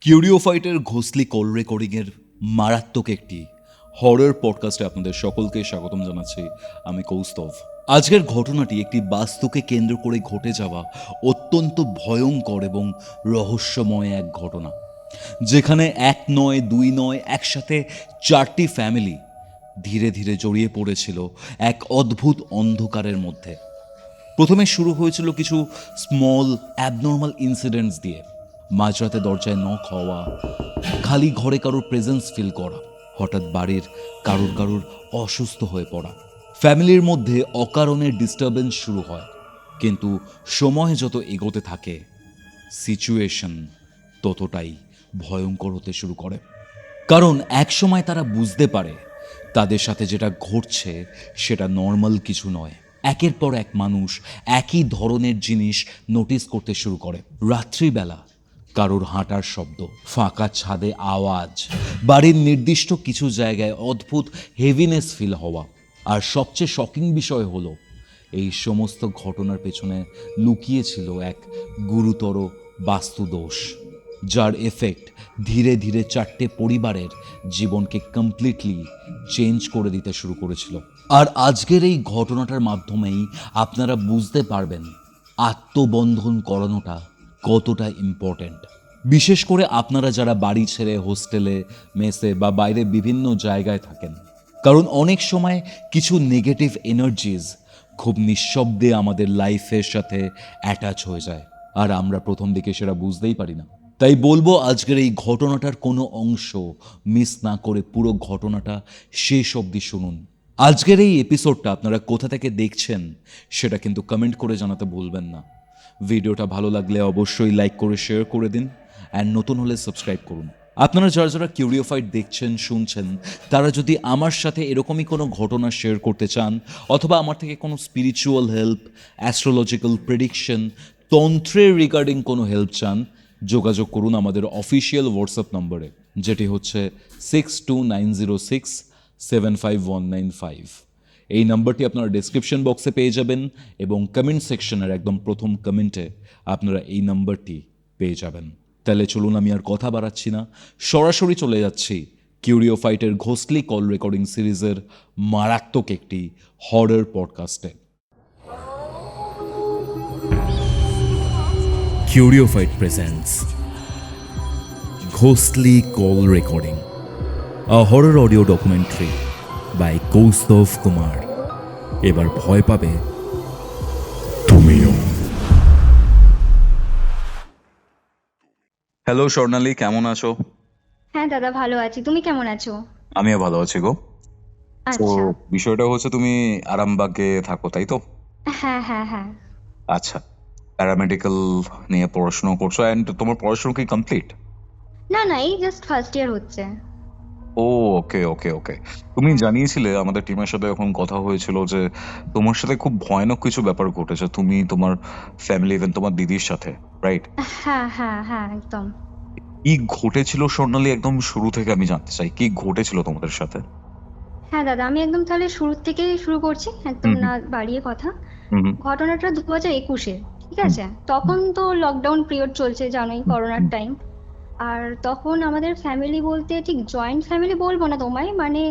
কিউরিওফাইটের ঘোষলি call রেকর্ডিংয়ের মারাত্মক একটি হরর পডকাস্টে আপনাদের সকলকে স্বাগতম জানাচ্ছি। আমি কৌস্তভ। আজকের ঘটনাটি একটি বাস্তুকে কেন্দ্র করে ঘটে যাওয়া অত্যন্ত ভয়ঙ্কর এবং রহস্যময় এক ঘটনা, যেখানে এক নয় দুই নয় একসাথে 4টি ফ্যামিলি ধীরে ধীরে জড়িয়ে পড়েছিল এক অদ্ভুত অন্ধকারের মধ্যে। প্রথমে শুরু হয়েছিল কিছু স্মল অ্যাবনর্মাল ইনসিডেন্টস দিয়ে। মাঝরাতে দরজায় নক হওয়া, খালি ঘরে কারোর প্রেজেন্স ফিল করা, হঠাৎ বাড়ির কারুর অসুস্থ হয়ে পড়া। ফ্যামিলির মধ্যে অকারণে ডিস্টারবেন্স শুরু হয়, কিন্তু সময় যত এগোতে থাকে সিচুয়েশন ততটাই ভয়ঙ্কর হতে শুরু করে। কারণ একসময় তারা বুঝতে পারে তাদের সাথে যেটা ঘটছে সেটা নর্মাল কিছু নয়। একের পর এক মানুষ একই ধরনের জিনিস নোটিস করতে শুরু করে। রাত্রিবেলা কারোর হাঁটার শব্দ, ফাঁকা ছাদে আওয়াজ, বাড়ির নির্দিষ্ট কিছু জায়গায় অদ্ভুত হেভিনেস ফিল হওয়া। আর সবচেয়ে শকিং বিষয় হলো, এই সমস্ত ঘটনার পেছনে লুকিয়েছিল এক গুরুতর বাস্তুদোষ, যার এফেক্ট ধীরে ধীরে 4টে পরিবারের জীবনকে কমপ্লিটলি চেঞ্জ করে দিতে শুরু করেছিল। আর আজকের এই ঘটনাটার মাধ্যমেই আপনারা বুঝতে পারবেন আত্মবন্ধন করানোটা কতটা ইম্পর্ট্যান্ট। বিশেষ করে আপনারা যারা বাড়ি ছেড়ে হোস্টেলে, মেসে বা বাইরে বিভিন্ন জায়গায় থাকেন। কারণ অনেক সময় কিছু নেগেটিভ এনার্জিজ খুব নিঃশব্দে আমাদের লাইফের সাথে অ্যাটাচ হয়ে যায়, আর আমরা প্রথম দিকে সেটা বুঝতেই পারি না। তাই বলবো, আজকের এই ঘটনাটার কোনো অংশ মিস না করে পুরো ঘটনাটা শেষ অবধি শুনুন। আজকের এই এপিসোডটা আপনারা কোথা থেকে দেখছেন সেটা কিন্তু কমেন্ট করে জানাতে ভুলবেন না। ভিডিওটা ভালো লাগলে অবশ্যই লাইক করে শেয়ার করে দিন, অ্যান্ড নতুন হলে সাবস্ক্রাইব করুন। আপনারা যারা কিউরিওফাইট দেখছেন, শুনছেন, তারা যদি আমার সাথে এরকমই কোনো ঘটনা শেয়ার করতে চান, অথবা আমার থেকে কোনো স্পিরিচুয়াল হেল্প, অ্যাস্ট্রোলজিক্যাল প্রেডিকশন, তন্ত্রের রিগার্ডিং কোনো হেল্প চান, যোগাযোগ করুন আমাদের অফিসিয়াল হোয়াটসঅ্যাপ নম্বরে, যেটি হচ্ছে 6290675195। এই নাম্বারটি আপনারা ডেসক্রিপশন বক্সে পেয়ে যাবেন, এবং কমেন্ট সেকশনের একদম প্রথম কমেন্টে আপনারা এই নাম্বারটি পেয়ে যাবেন। তাহলে চলুন, আমি আর কথা বাড়াচ্ছি না, সরাসরি চলে যাচ্ছি কিউরিওফাইটের ঘোষলি কল রেকর্ডিং সিরিজের মারাত্মক একটি horror পডকাস্টে। Curiofied presents Ghostly Call Recording, a horror audio documentary by Kaustav Kumar. এবার ভয় পাবে তুমিও। হ্যালো স্বর্ণালী, কেমন আছো? হ্যাঁ দাদা, ভালো আছি। তুমি কেমন আছো? আমিও ভালো আছি গো। তো আচ্ছা। বিষয়টা হচ্ছে, তুমি আরামবাগে থাকো, তাই তো? হ্যাঁ হ্যাঁ হ্যাঁ। আচ্ছা, প্যারামেডিক্যাল নিয়ে পড়াশোনা করছো, অ্যান্ড তোমার পড়াশোনা কি কমপ্লিট? না না, এই জাস্ট ফার্স্ট ইয়ার হচ্ছে। ও, ওকে ওকে ওকে। তুমি জানিয়েছিলে আমাদের টিমের সাথে যখন কথা হয়েছিল যে তোমার সাথে খুব ভয়ানক কিছু ব্যাপার ঘটেছে, তুমি, তোমার ফ্যামিলি, ইভেন তোমার দিদির সাথে, রাইট? হ্যাঁ হ্যাঁ হ্যাঁ, একদম। কি ঘটেছিল স্বর্ণালী, একদম শুরু থেকে আমি জানতে চাই, কি ঘটেছিল তোমাদের সাথে? হ্যাঁ দাদা, আমি একদম তাহলে শুরু থেকেই শুরু করছি, একদম না বাড়িয়ে কথা। হুম ঘটনাটা 2021-এ, ঠিক হুম আছে? তখন তো লকডাউন পিরিয়ড চলছে, জানোই, করোনার টাইম। আর তখন আমাদের ফ্যামিলি বলতে ঠিক জয়েন্ট ফ্যামিলি বলবো না তোমায়, মানে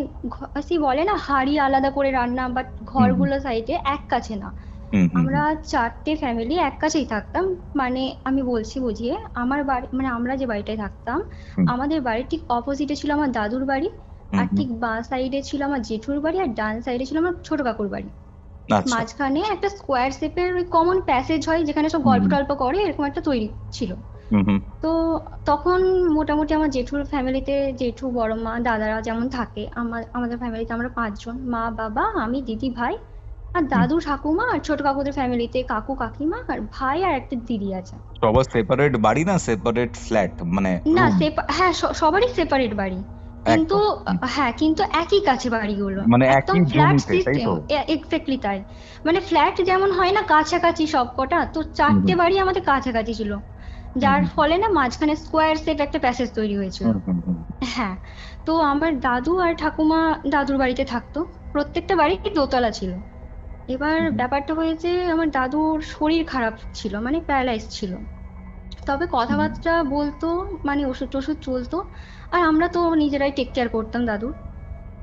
বলে না হাড়ি আলাদা করে রান্না, বাট ঘরগুলো সাইডে এক কাছে না। হুম হুম আমরা 4টে ফ্যামিলি এক কাছেই থাকতাম। মানে আমি বলছি বুঝিয়ে, আমার বাড়ি মানে আমরা যে বাড়িটায় থাকতাম, হুম আমাদের বাড়ির ঠিক অপোজিটে ছিল আমার দাদুর বাড়ি, আর হুম। ঠিক বাঁ সাইডে ছিল আমার জেঠুর বাড়ি, আর ডান সাইডে ছিল আমার ছোট কাকুর বাড়ি। আচ্ছা। মাঝখানে একটা স্কোয়ার শেপের ওই কমন প্যাসেজ হয়, যেখানে সব গল্প হুম টল্প করে, এরকম একটা তৈরি ছিল। হুম হুম তো তখন মোটামুটি আমার জেঠুর ফ্যামিলিতে জেঠু, বড় মা, দাদারা যেমন থাকে, আমাদের ফ্যামিলিতে আমরা 5 জন, মা, বাবা, আমি, দিদি, ভাই। আর হুম। দাদু, ঠাকুমা, আর ছোট কাকুদের ফ্যামিলিতে কাকু, কাকিমা, আর ভাই, আর একটা দিদি আছে। সবার সেপারেট বাড়ি না সেপারেট ফ্ল্যাট, মানে না, রুম? হ্যাঁ, সবারই সেপারেট বাড়ি, কিন্তু একদম। হ্যাঁ, কিন্তু একই কাছে বাড়িগুলো, মানে একদম একই ফ্ল্যাট জমিতে, তাই সিস্টেম। তো? এক্স্যাক্টলি তাই। মানে ফ্ল্যাট যেমন হয় না কাছাকাছি সবকটা, তো হুম 4টে হুম বাড়ি আমাদের কাছাকাছি ছিল, হুম যার হুম ফলে না মাঝখানে স্কোয়ার শেপ একটা প্যাসেজ তৈরি হয়েছিল। হুম হুম হুম হ্যাঁ। তো আমার দাদু আর ঠাকুমা দাদুর বাড়িতে থাকতো। প্রত্যেকটা বাড়ি দোতলা ছিল। এবার হুম ব্যাপারটা হয়েছে, আমার দাদুর শরীর খারাপ ছিল, মানে প্যারালাইজ ছিল। তো তবে কথাবার্তা বলতো, মানে ওষুধ টষুধ চলতো। আর আমরা তো নিজেরাই টেক কেয়ার করতাম দাদুর।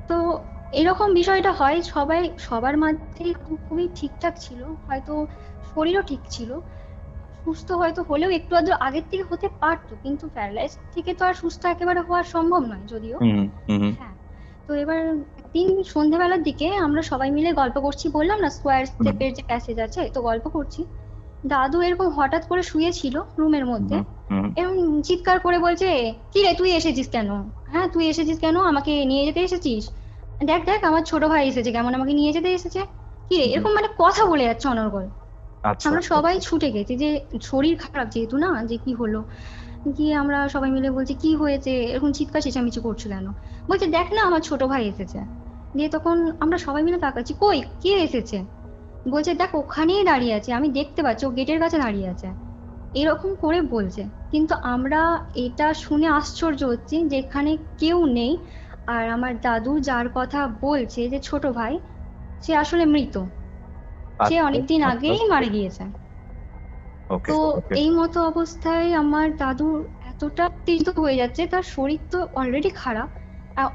তো এরকম বিষয়টা হয়, সবাই সবার মধ্যেই খুবই ঠিকঠাক ছিল, হয়তো শরীরও ঠিক ছিল, সুস্থ হয়তো হলেও একটু আধটু আগের থেকে হতে পারতো, কিন্তু প্যারালাইজ থেকে তো আর সুস্থ একেবারে হওয়া সম্ভব নয় যদিও। হুম হুম হুম। হ্যাঁ। তো এবার একদিন সন্ধ্যেবেলার দিকে আমরা সবাই মিলে গল্প করছি, বললাম না স্কোয়ার হুম স্টেপের যে প্যাসেজ আছে, তো গল্প করছি। দাদু এরকম হঠাৎ করে শুয়েছিল রুমের মধ্যে, হুম হুম এরকম চিৎকার করে বলছে, কি রে তুই এসেছিস কেন? হ্যাঁ তুই এসেছিস কেন, আমাকে নিয়ে যেতে এসেছিস? দেখ দেখ আমার ছোট ভাই এসেছে, কেমন আমাকে নিয়ে যেতে এসেছে। কি রে, হুম। এরকম মানে কথা বলে যাচ্ছে অনর্গল। আচ্ছা আমরা সবাই আচ্ছা। ছুটে গেছি, যে শরীর খারাপ যেহেতু না, যে কি হলো। গিয়ে আমরা সবাই মিলে বলছি কি হয়েছে, এরকম চিৎকার চেঁচামেচি করছো কেন? বলছে দেখ না আমার ছোট ভাই এসেছে। দিয়ে তখন আমরা সবাই মিলে তাকাচ্ছি, কই কে এসেছে? বলছে দেখ ওখানেই দাঁড়িয়ে আছে, আমি দেখতে পাচ্ছি, ও গেটের কাছে দাঁড়িয়ে আছে, এরকম করে বলছে। কিন্তু আমরা এটা শুনে আশ্চর্য হচ্ছি যে এখানে কেউ নেই। আর আমার দাদু যার কথা বলছে, যে ছোট ভাই, সে আসলে মৃত। সে আচ্ছা অনেকদিন আচ্ছা। আগেই মারা গিয়েছে। ওকে তো ওকে। এই মতো অবস্থায় আমার দাদুর এতটা উত্তেজিত হয়ে যাচ্ছে, তার শরীর তো অলরেডি খারাপ,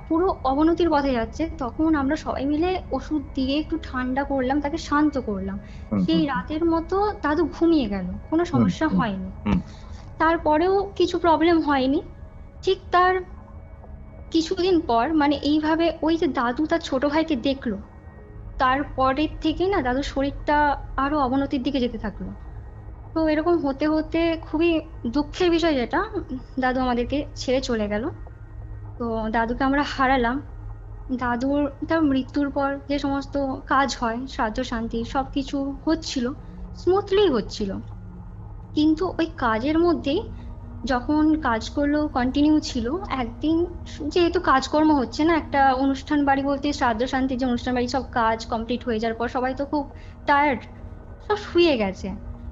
পুরো অবনতির পথে যাচ্ছে। তখন আমরা সবাই মিলে ওষুধ দিয়ে একটু ঠান্ডা করলাম, তাকে শান্ত করলাম। হুম সেই হুম রাতের মতো দাদু ঘুমিয়ে গেল, কোনো হুম সমস্যা হুম হয়নি। হুম তারপরেও কিছু প্রবলেম হয়নি। ঠিক তার কিছুদিন পর, মানে এইভাবে ওই যে দাদু তার ছোট ভাইকে দেখলো, তারপরের থেকে না দাদুর শরীরটা আরো অবনতির দিকে যেতে থাকলো। তো এরকম হতে হতে খুবই দুঃখের বিষয় যেটা, দাদু আমাদেরকে ছেড়ে চলে গেল। তো দাদুকে আমরা হারালাম। দাদুর তার মৃত্যুর পর যে সমস্ত কাজ হয়, শ্রাদ্ধ শান্তি সবকিছু হচ্ছিল, স্মুথলি হচ্ছিল। কিন্তু ওই কাজের মধ্যেই, যখন কাজগুলো কন্টিনিউ ছিল, একদিন যেহেতু কাজকর্ম হচ্ছে না, একটা অনুষ্ঠান বাড়ি বলতে শ্রাদ্ধ শান্তির যে অনুষ্ঠান বাড়ি, সব কাজ কমপ্লিট হয়ে যাওয়ার পর সবাই তো খুব টায়ার্ড, সব শুয়ে গেছে।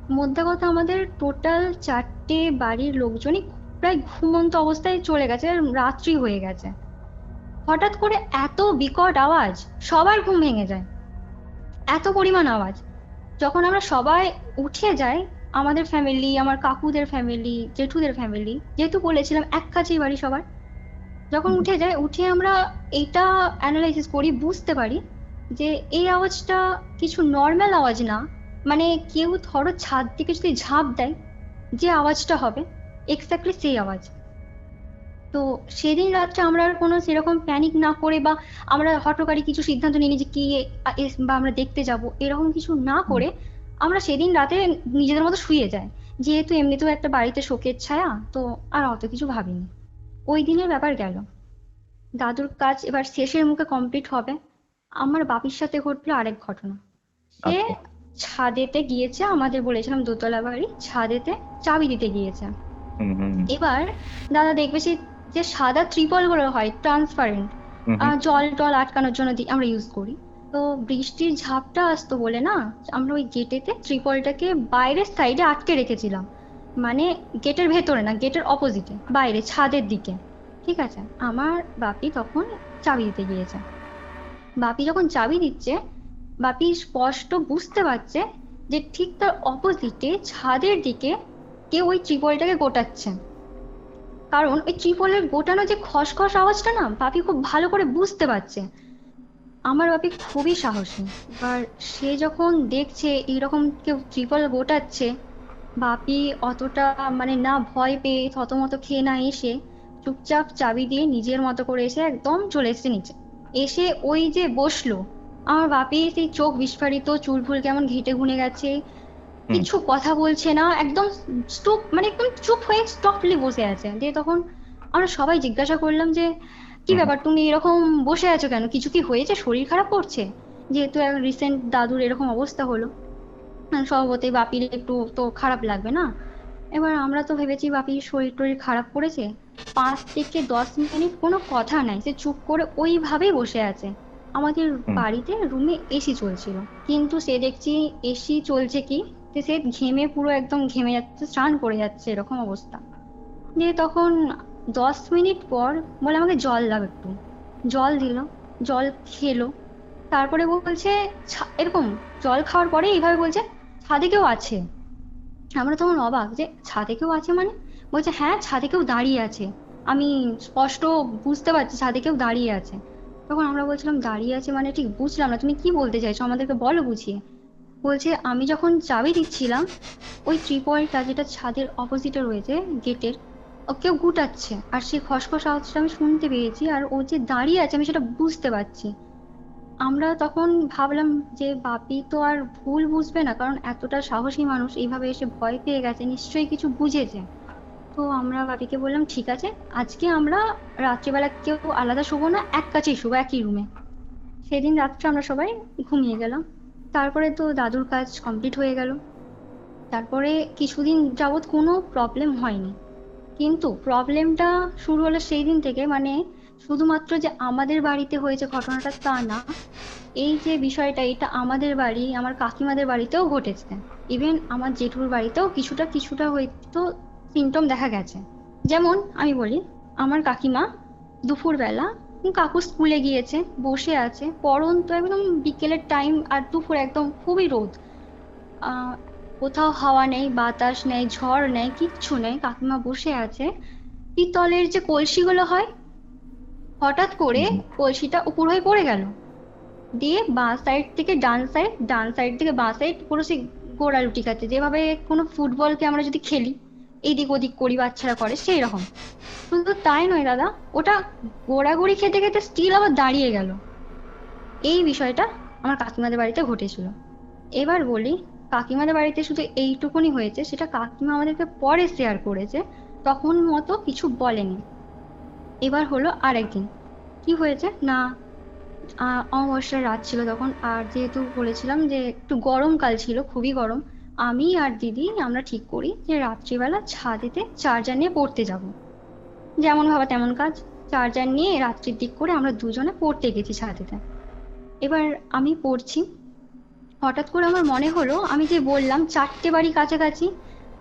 মোদ্দা কথা আমাদের টোটাল 4টে বাড়ির লোকজনই প্রায় ঘুমন্ত অবস্থায় চলে গেছে, রাত্রি হয়ে গেছে। হঠাৎ করে এত বিকট আওয়াজ, সবার ঘুম ভেঙে যায়, এত পরিমাণ আওয়াজ। যখন আমরা সবাই উঠে যাই, আমাদের ফ্যামিলি, আমার কাকুদের ফ্যামিলি, জেঠুদের ফ্যামিলি, যেহেতু বলেছিলাম এক কাছেই বাড়ি সবার, যখন হুম উঠে যাই, উঠে আমরা এইটা অ্যানালাইসিস করি, বুঝতে পারি যে এই আওয়াজটা কিছু নর্মাল আওয়াজ না। মানে কেউ ধরো ছাদ থেকে যদি ঝাঁপ দেয়, যে আওয়াজটা হবে, এক্স্যাক্টলি সেই আওয়াজ। তো সেদিন রাত্রে আমরা আর কোনো সেরকম প্যানিক না করে, বা আমরা হঠকারী কিছু সিদ্ধান্ত নিইনি যে কি বা আমরা দেখতে যাব, এরকম কিছু না হুম। করে আমরা সেদিন রাতে নিজেদের মতো শুয়ে যাই। যেহেতু এমনিতেও একটা বাড়িতে শোকের ছায়া, তো আর অত কিছু ভাবিনি। ওই দিনের ব্যাপার গেল। দাদুর কাজ এবার শেষের মুখে কমপ্লিট হবে। আমার বাপির সাথে ঘটলো আরেক ঘটনা। সে আচ্ছা। ছাদেতে গিয়েছে, আমাদের বলেছিলাম দোতলা বাড়ি, ছাদেতে চাবি দিতে গিয়েছে। হুম হুম এবার দাদা দেখবে সে, যে সাদা ত্রিপল গুলো হয় ট্রান্সপারেন্ট, হুম হুম জল টল আটকানোর জন্য আমরা ইউজ করি। তো বৃষ্টির ঝাপটা আসতো বলে না, আমরা ওই গেটেতে ত্রিপলটাকে বাইরের সাইডে আটকে রেখেছিলাম। মানে গেটের ভেতরে না, গেটের অপোজিটে, বাইরে ছাদের দিকে। ঠিক আছে। আমার বাপি তখন চাবি দিতে গিয়েছে। বাপি যখন চাবি দিচ্ছে, বাপি স্পষ্ট বুঝতে পারছে যে ঠিক তার অপোজিটে ছাদের দিকে কেউ ওই ত্রিপলটাকে গোটাচ্ছে। কারণ ওই ত্রিপলের গোটানো যে খসখস আওয়াজটা না, বাপি খুব ভালো করে বুঝতে পারছে। আমার বাপি খুবই সাহসী। এবার সে যখন দেখছে এইরকম কেউ ত্রিপল গোটাচ্ছে, বাপি অতটা মানে না ভয় পেয়ে থতমত খেয়ে না এসে, চুপচাপ চাবি দিয়ে নিজের মতো করে এসে একদম চলে এসেছে নিচে। এসে ওই যে বসলো, আমার বাপি সেই চোখ বিস্ফারিত, চুল ফুল কেমন ঘেটে ঘুনে গেছে, হুম কিছু কথা বলছে না, একদম স্টুপ, মানে একদম চুপ হয়ে স্টপলি বসে আছে। দিয়ে তখন আমরা সবাই জিজ্ঞাসা করলাম যে কি হুম ব্যাপার, তুমি এরকম বসে আছো কেন, কিছু কি হয়েছে, শরীর খারাপ করছে? যেহেতু রিসেন্ট দাদুর এরকম অবস্থা হলো, স্বভাবতই বাপির একটু তো খারাপ লাগবে না। এবার আমরা তো ভেবেছি বাপির শরীর টরীর খারাপ করেছে। 5 থেকে 10 মিনিট কোনো কথা নাই, সে চুপ করে ওইভাবেই বসে আছে। আমাদের হুম বাড়িতে রুমে এসি চলছিল, কিন্তু সে দেখছি এসি চলছে কি, যে সে ঘেমে পুরো একদম ঘেমে যাচ্ছে, স্নান করে যাচ্ছে, এরকম অবস্থা। দিয়ে তখন 10 মিনিট পর বলে আমাকে জল দাও একটু। জল দিল, জল খেলো। তারপরে বলছে এরকম জল খাওয়ার পরে এইভাবে বলছে ছাদে কেউ আছে। আমরা তখন অবাক যে ছাদে কেউ আছে মানে। বলছে হ্যাঁ ছাদে কেউ দাঁড়িয়ে আছে, আমি স্পষ্ট বুঝতে পারছি ছাদে কেউ দাঁড়িয়ে আছে। তখন আমরা বলছিলাম দাঁড়িয়ে আছে মানে ঠিক বুঝলাম না, তুমি কি বলতে চাইছো আমাদেরকে বলো বুঝিয়ে। বলছে আমি যখন চাবি দিচ্ছিলাম ওই ট্রিপলটা যেটা ছাদের অপোজিটে রয়েছে গেটের, ও কেউ গুটাচ্ছে আর সেই খসখস আওয়াজটা আমি শুনতে পেয়েছি, আর ও যে দাঁড়িয়ে আছে আমি সেটা বুঝতে পারছি। আমরা তখন ভাবলাম যে বাপি তো আর ভুল বুঝবে না, কারণ এতটা সাহসী মানুষ এইভাবে এসে ভয় পেয়ে গেছে, নিশ্চয়ই কিছু বুঝেছে। তো আমরা বাপিকে বললাম ঠিক আছে, আজকে আমরা রাত্রিবেলা কেউ আলাদা শুবো না, এক কাছেই শুবো একই রুমে। সেদিন রাত্রে আমরা সবাই ঘুমিয়ে গেলাম। তারপরে তো দাদুর কাজ কমপ্লিট হয়ে গেল। তারপরে কিছুদিন যাবৎ কোনো প্রবলেম হয়নি। কিন্তু প্রবলেমটা শুরু হলো সেই দিন থেকে, মানে শুধুমাত্র যে আমাদের বাড়িতে হয়েছে ঘটনাটা তা না, এই যে বিষয়টা এটা আমাদের বাড়ি আমার কাকিমাদের বাড়িতেও ঘটেছে। ইভেন আমার জেঠুর বাড়িতেও কিছুটা কিছুটা হয়তো সিমটম দেখা গেছে। যেমন আমি বলি, আমার কাকিমা দুপুরবেলা, কাকু স্কুলে গিয়েছে, বসে আছে পড়ন্ত একদম বিকেলের টাইম, আর দুপুর একদম খুবই রোদ, আহ কোথাও হাওয়া নেই, বাতাস নেই, ঝড় নেই, কিচ্ছু নেই, কাকিমা বসে আছে। পিতলের যে কলসিগুলো হয়, হঠাৎ করে জি। কলসিটা উপর হয়ে পড়ে গেল, দিয়ে বাঁ সাইড থেকে ডান সাইড, ডান সাইড থেকে বাঁ সাইড, পুরো সেই গোড়ালুটি খাচ্ছে, যেভাবে কোনো ফুটবলকে আমরা যদি খেলি এদিক ওদিক করি বাচ্চারা করে সেই রকম। শুধু তাই নয় দাদা, ওটা গোড়াগড়ি খেতে খেতে স্টিল আবার দাঁড়িয়ে গেল। এই বিষয়টা আমার কাকিমাদের বাড়িতে ঘটেছিল। এবার বলি, কাকিমাদের বাড়িতে শুধু এইটুকুনি হয়েছে, সেটা কাকিমা আমাদেরকে পরে শেয়ার করেছে, তখন মতো কিছু বলেনি। এবার হলো আরেকদিন কি হয়েছে না, অমাবস্যার রাত ছিল তখন, আর যেহেতু বলেছিলাম যে একটু গরমকাল ছিল, খুবই গরম, আমি আর দিদি আমরা ঠিক করি যে রাত্রিবেলা ছাদেতে চার্জার নিয়ে পড়তে যাব। যেমন ভাবা তেমন কাজ, চার্জার নিয়ে রাত্রির দিক করে আমরা দুজনে পড়তে গেছি ছাদেতে। এবার আমি পড়ছি, হঠাৎ করে আমার মনে হলো, আমি যে বললাম 4টে বাড়ি কাছাকাছি,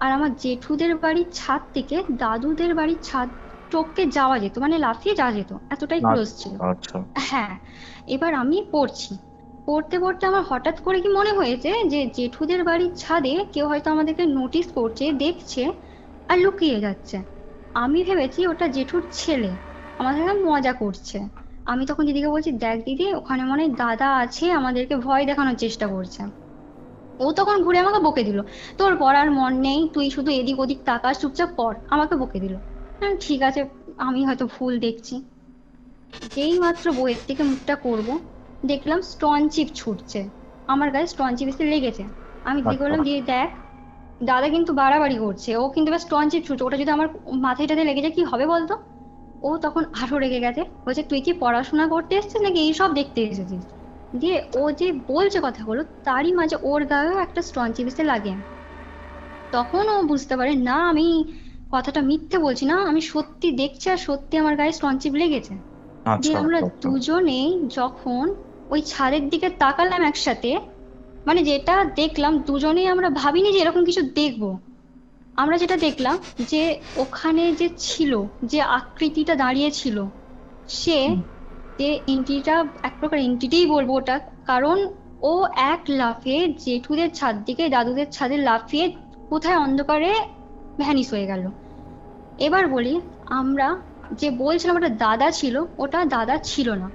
আর আমার জেঠুদের বাড়ির ছাদ থেকে দাদুদের বাড়ির ছাদ টপকে যাওয়া যেত, মানে লাফিয়ে যাওয়া যেত, এতটাই ক্লোজ ছিল। আচ্ছা। হ্যাঁ। এবার আমি পড়ছি, পড়তে পড়তে আমার হঠাৎ করে কি মনে হয়েছে যে জেঠুদের বাড়ির ছাদে কেউ হয়তো আমাদেরকে নোটিস করছে, দেখছে আর লুকিয়ে যাচ্ছে। আমি ভেবেছি ওটা জেঠুর ছেলে আমাদের সঙ্গে মজা করছে। আমি তখন দিদিকে বলছি দেখ দিদি ওখানে মনে হয় দাদা আছে, আমাদেরকে ভয় দেখানোর চেষ্টা করছে। ও তখন ঘুরে আমাকে বকে দিল, তোর পড়ার মন নেই, তুই শুধু এদিক ওদিক তাকাস, চুপচাপ পড়, আমাকে বকে দিল। হ্যাঁ ঠিক আছে, আমি হয়তো ভুল দেখছি। যেই মাত্র বইয়ের থেকে মুখটা করব, দেখলাম স্টোন চিপ ছুটছে, আমার গায়ে স্টোন চিপ এসে লেগেছে। আমি দিদিকে আচ্ছা। বললাম দিদি দেখ, দাদা কিন্তু বাড়াবাড়ি করছে, ও কিন্তু এবার স্টোন চিপ ছুটছে, ওটা যদি আমার মাথায় টাথায় লেগে যায় কি হবে বলতো। ও তখন আরো রেগে গেছে, বলছে তুই কি পড়াশোনা করতে এসেছিস নাকি এইসব দেখতে এসেছিস। দিয়ে ও যে বলছে কথাগুলো তারই মাঝে ওর গায়েও একটা স্টোন চিপ এসে লাগে। তখন ও বুঝতে পারে না আমি কথাটা মিথ্যে বলছি না, আমি সত্যি দেখছি আর সত্যি আমার গায়ে স্টোন চিপ লেগেছে। দিয়ে আচ্ছা। আমরা আচ্ছা। দুজনেই যখন ওই ছাদের দিকে তাকালাম একসাথে, মানে যেটা দেখলাম দুজনেই আমরা ভাবিনি যে এরকম কিছু দেখবো। আমরা যেটা দেখলাম যে ওখানে যে ছিল, যে আকৃতিটা দাঁড়িয়ে ছিল, সে, হুম। যে এন্টিটা, এক প্রকার এন্টিটিই বলবো ওটা, কারণ ও এক লাফে জেঠুদের ছাদ দিকে দাদুদের ছাদে লাফিয়ে কোথায় অন্ধকারে ভ্যানিশ হয়ে গেল। এবার বলি, আমরা যে বলছিলাম ওটা দাদা ছিল, ওটা দাদা ছিল না।